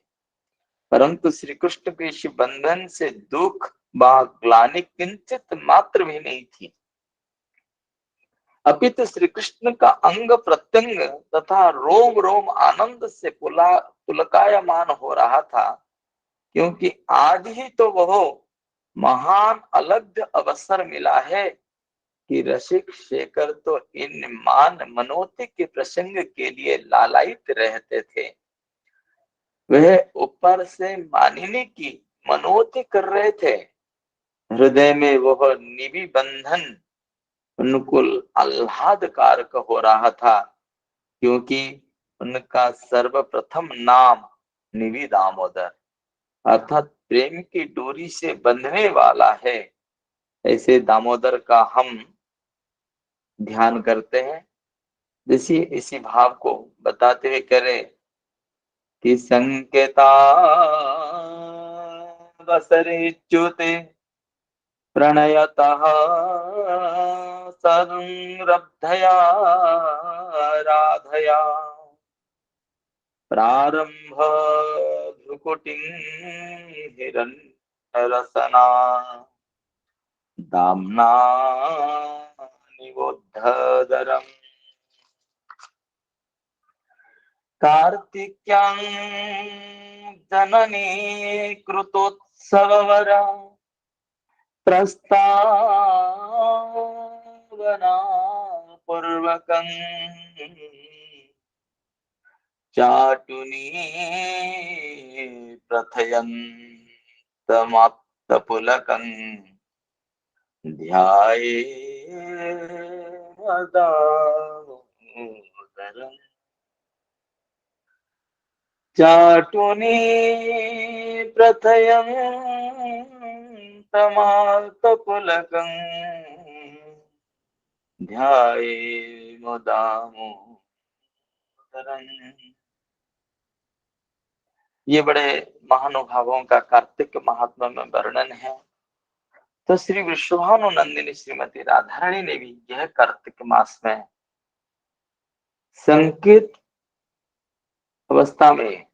परंतु श्री कृष्ण के इस बंधन से दुख व ग्लानि किंचित मात्र भी नहीं थी। अपितु श्री कृष्ण का अंग प्रत्यंग तथा रोम रोम आनंद से पुलकायमान हो रहा था, क्योंकि आज ही तो वह महान अलग अवसर मिला है कि रसिक शेखर तो इन मान मनोती के प्रसंग के लिए लालायित रहते थे। वह ऊपर से मानिनी की मनोती कर रहे थे, हृदय में वह निबी बंधन उनको आह्लादकारक हो रहा था, क्योंकि उनका सर्वप्रथम नाम निवि दामोदर अर्थात प्रेम की डोरी से बंधने वाला है। ऐसे दामोदर का हम ध्यान करते हैं। जैसे इसी भाव को बताते हुए करें कि संकेता बसरिच्युते प्रणयतः संरब्धया राधया प्रारंभ भ्रुकुटिं हिरण्यरसना दाम्ना निबोद्धदरम् कार्तिक्यां जननी कृतोत्सववरा प्रस्तावना पूर्वकं चाटुनी प्रथयन्तमाप्तपुलकं ध्यायेदामोदरम् चाटुनी प्रथयन्तमाप्तपुलकं ध्यायेदामोदरम्। ये बड़े महानुभावों का कार्तिक महात्मा में वर्णन है। तो श्री विश्वानुनंदिनी श्रीमती राधारानी ने भी यह कार्तिक मास में संकेत अवस्था में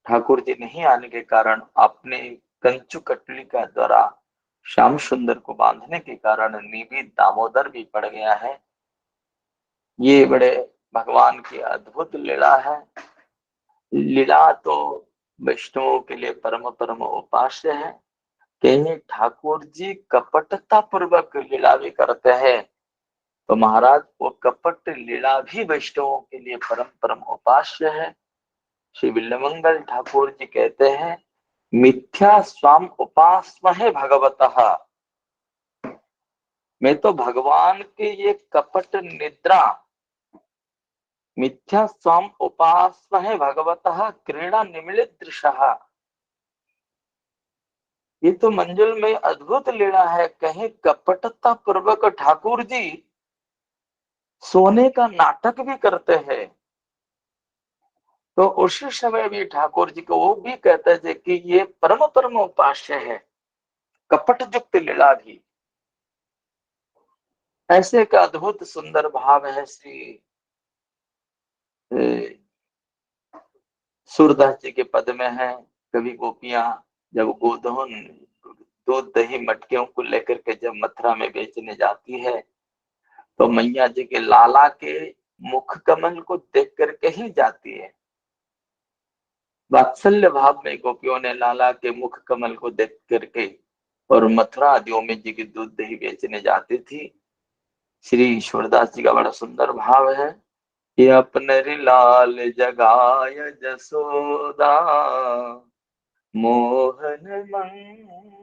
ठाकुर जी नहीं आने के कारण अपने कंचु कटली का द्वारा श्याम सुंदर को बांधने के कारण निबी दामोदर भी पड़ गया है। ये बड़े भगवान की अद्भुत लीला है। लीला तो वैष्णवों के लिए परम परम उपास्य है। कहीं ठाकुर जी कपटता पूर्वक लीला भी करते हैं, तो महाराज वो कपट लीला भी वैष्णवों के लिए परम परम उपास्य है। श्री बिल्लमंगल ठाकुर जी कहते हैं, मिथ्या स्वाम उपासमहे भगवतः। मैं तो भगवान के ये कपट निद्रा मिथ्या स्वाम उपासमहे भगवतः क्रीड़ा निमिलित दृशः। ये तो मंजुल में अद्भुत लीला है। कहीं कपटता पूर्वक ठाकुर जी सोने का नाटक भी करते हैं। तो उस समय भी ठाकुर जी को वो भी कहते थे कि ये परम परम उपास्य है, कपट युक्त लीला भी। ऐसे का अद्भुत सुंदर भाव है श्री सूरदास जी के पद में है। कभी गोपियां जब गोदोहन दूध दही मटकियों को लेकर के जब मथुरा में बेचने जाती है तो मैया जी के लाला के मुख कमल को देख करके ही जाती है। वात्सल्य भाव में गोपियों ने लाला के मुख कमल को देख करके और मथुरा आदियों में जी की दूध दही बेचने जाती थी। श्री सूरदास जी का बड़ा सुंदर भाव है कि अपने लाल जगाय जसोदा मोहन मंगलकारी,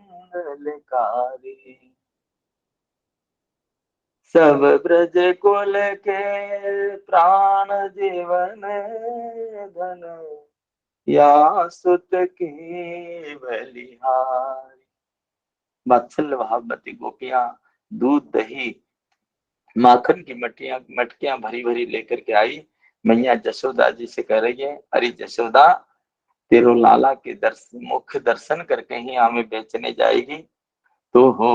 सब ब्रज कुल के प्राण जीवन धन या सुत की बलिहारी। वात्सल्य भाववती गोपियां दूध दही माखन की मटकियां भरी भरी लेकर के आई। मैया जसोदा जी से कह रही है, अरे जसोदा तेरो लाला के मुख दर्शन करके ही हमें बेचने जाएगी तो हो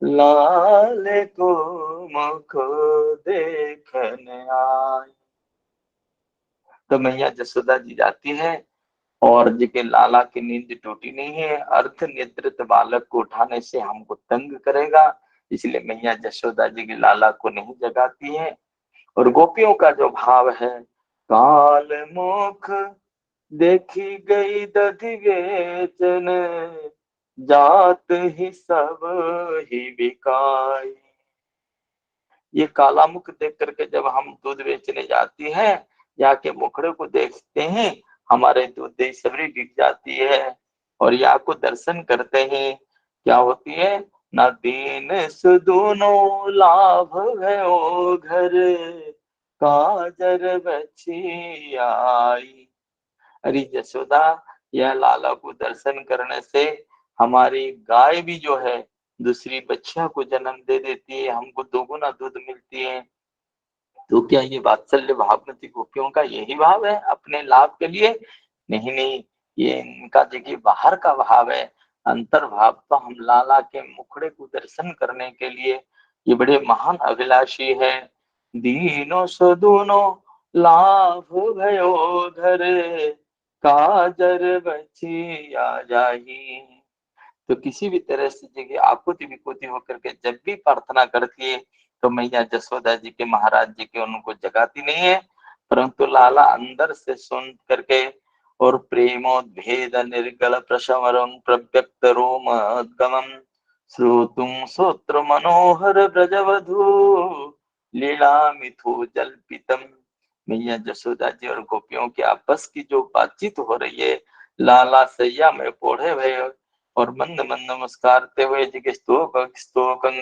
लाल को मुख देखने आई। तो मैया जसोदा जी जाती है और जी के लाला की नींद टूटी नहीं है, अर्थ निद्रित बालक को उठाने से हमको तंग करेगा, इसलिए मैया जसोदा जी के लाला को नहीं जगाती है। और गोपियों का जो भाव है, काल मुख देखी गई दधि बेचन जात ही सब ही बिकाई। ये काला मुख देख करके जब हम दूध बेचने जाती हैं, जाके मुखड़े को देखते हैं, हमारे दूध दही सबरी बिक जाती है। और या को दर्शन करते हैं, क्या होती है ना दीन सुदूनो लाभ है ओ घर काजर बची आई। अरे जसोदा, यह लाला को दर्शन करने से हमारी गाय भी जो है दूसरी बच्चियों को जन्म दे देती है, हमको दोगुना दूध मिलती है। तो क्या ये वात्सल्य भावमती गोपियों का यही भाव है अपने लाभ के लिए? नहीं नहीं, ये इनका देखिए बाहर का भाव है। अंतर भाव तो हम लाला के मुखड़े को दर्शन करने के लिए ये बड़े महान अभिलाषी है। दीनो सदूनो लाभ भयो घर काजर बची आ जाही। तो किसी भी तरह से जगह आकुति विकुति होकर के जब भी प्रार्थना करती है तो मैया जसोदा जी के महाराज जी के उनको जगाती नहीं है, परंतु लाला अंदर से सुन करके और प्रेमोद्भेद निर्गल प्रशमरं प्रव्यक्त रोमगमं श्रोतुं श्रोत्र मनोहर ब्रजवधू लीला मिथु जल्पितम। मैया जसोदा जी और गोपियों की आपस की जो बातचीत हो रही है, लाला सैया में पोढ़े हुए और मंद मंद नमस्कारते हुए जी के स्तोकं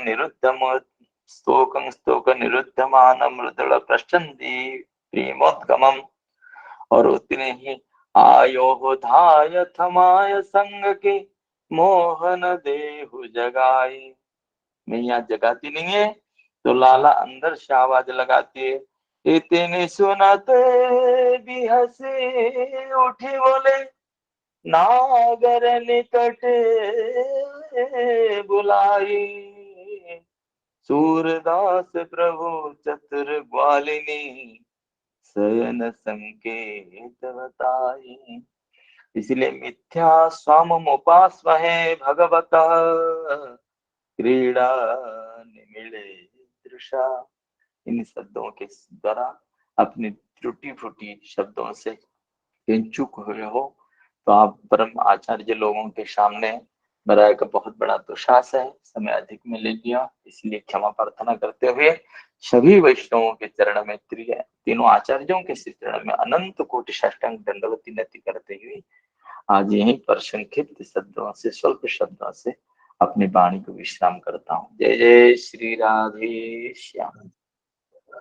निरुद्धमान मृदुल प्रश्चंदी प्रेमोद्गमम। और उतने ही आयो धाय थमाय संग के मोहन देहु जगाई। मैया जगाती नहीं है तो लाला अंदर से आवाज लगाती है, इतने सुनते भी हंसे उठी बोले नागर निकट बुलाई। सूरदास प्रभु चतुर ग्वालिनी शयन संकेत बताई। इसलिए मिथ्या स्वाम उपास्महे भगवत क्रीड़ा निमिले दृशा। इन शब्दों के द्वारा अपनी त्रुटि फुटी शब्दों से चूक हुए हो तो आप परम आचार्य लोगों के सामने मेरा एक बहुत बड़ा दुशास है, समय अधिक में ले लिया, इसलिए क्षमा प्रार्थना करते हुए सभी वैष्णवों के चरण में तीनों आचार्यों के चरण में अनंत कोटि साष्टांग दंडवती नति करते हुए आज यहीं पर संक्षिप्त शब्दों से स्वल्प शब्दों से अपनी वाणी को विश्राम करता हूँ। जय जय श्री राधे श्याम।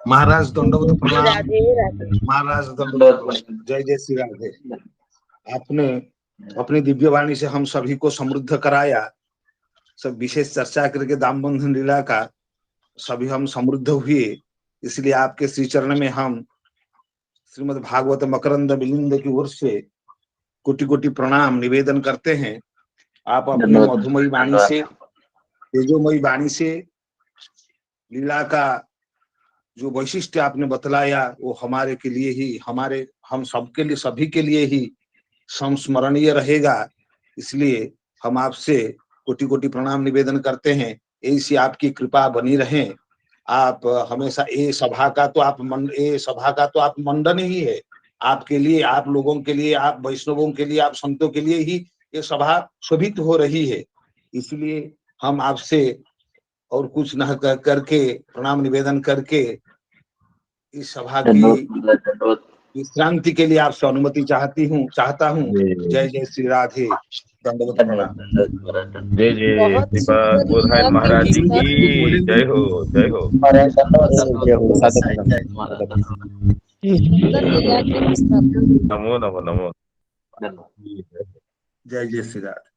महाराज दंडवत प्रणाम। राधे राधे। महाराज दंडवत प्रणाम। जय जय श्री राधे। आपने अपनी दिव्य वाणी से हम सभी को समृद्ध कराया, सब विशेष चर्चा करके दाम बंधन लीला का सभी हम समृद्ध हुए, इसलिए आपके श्री चरण में हम श्रीमद् भागवत मकरंद मिलिंद की ओर से कोटि कोटि प्रणाम निवेदन करते हैं। आप अपनी धन्यवाद। मधुमयी वाणी से, तेजोमयी वाणी से लीला का जो वैशिष्ट्य आपने बतलाया वो हमारे के लिए ही, हम सबके लिए, सभी के लिए ही संस्मरणीय रहेगा। इसलिए हम आपसे कोटि कोटि प्रणाम निवेदन करते हैं। ऐसी आपकी कृपा बनी रहे। आप हमेशा ये सभा का तो आप मंडन ही है। आपके लिए, आप लोगों के लिए, आप वैष्णवों के लिए, आप संतों के लिए ही ये सभा शोभित हो रही है। इसलिए हम आपसे और कुछ न करके, प्रणाम निवेदन करके इस सभा की धन्यवाद। विश्रांति के लिए आपसे अनुमति चाहता हूँ। जय जय श्री राधे। दंडवत प्रणाम। जय जय कृपा बोधायन महाराज जी की जय हो, जय हो। नमो नमो नमो। जय जय श्री राधे।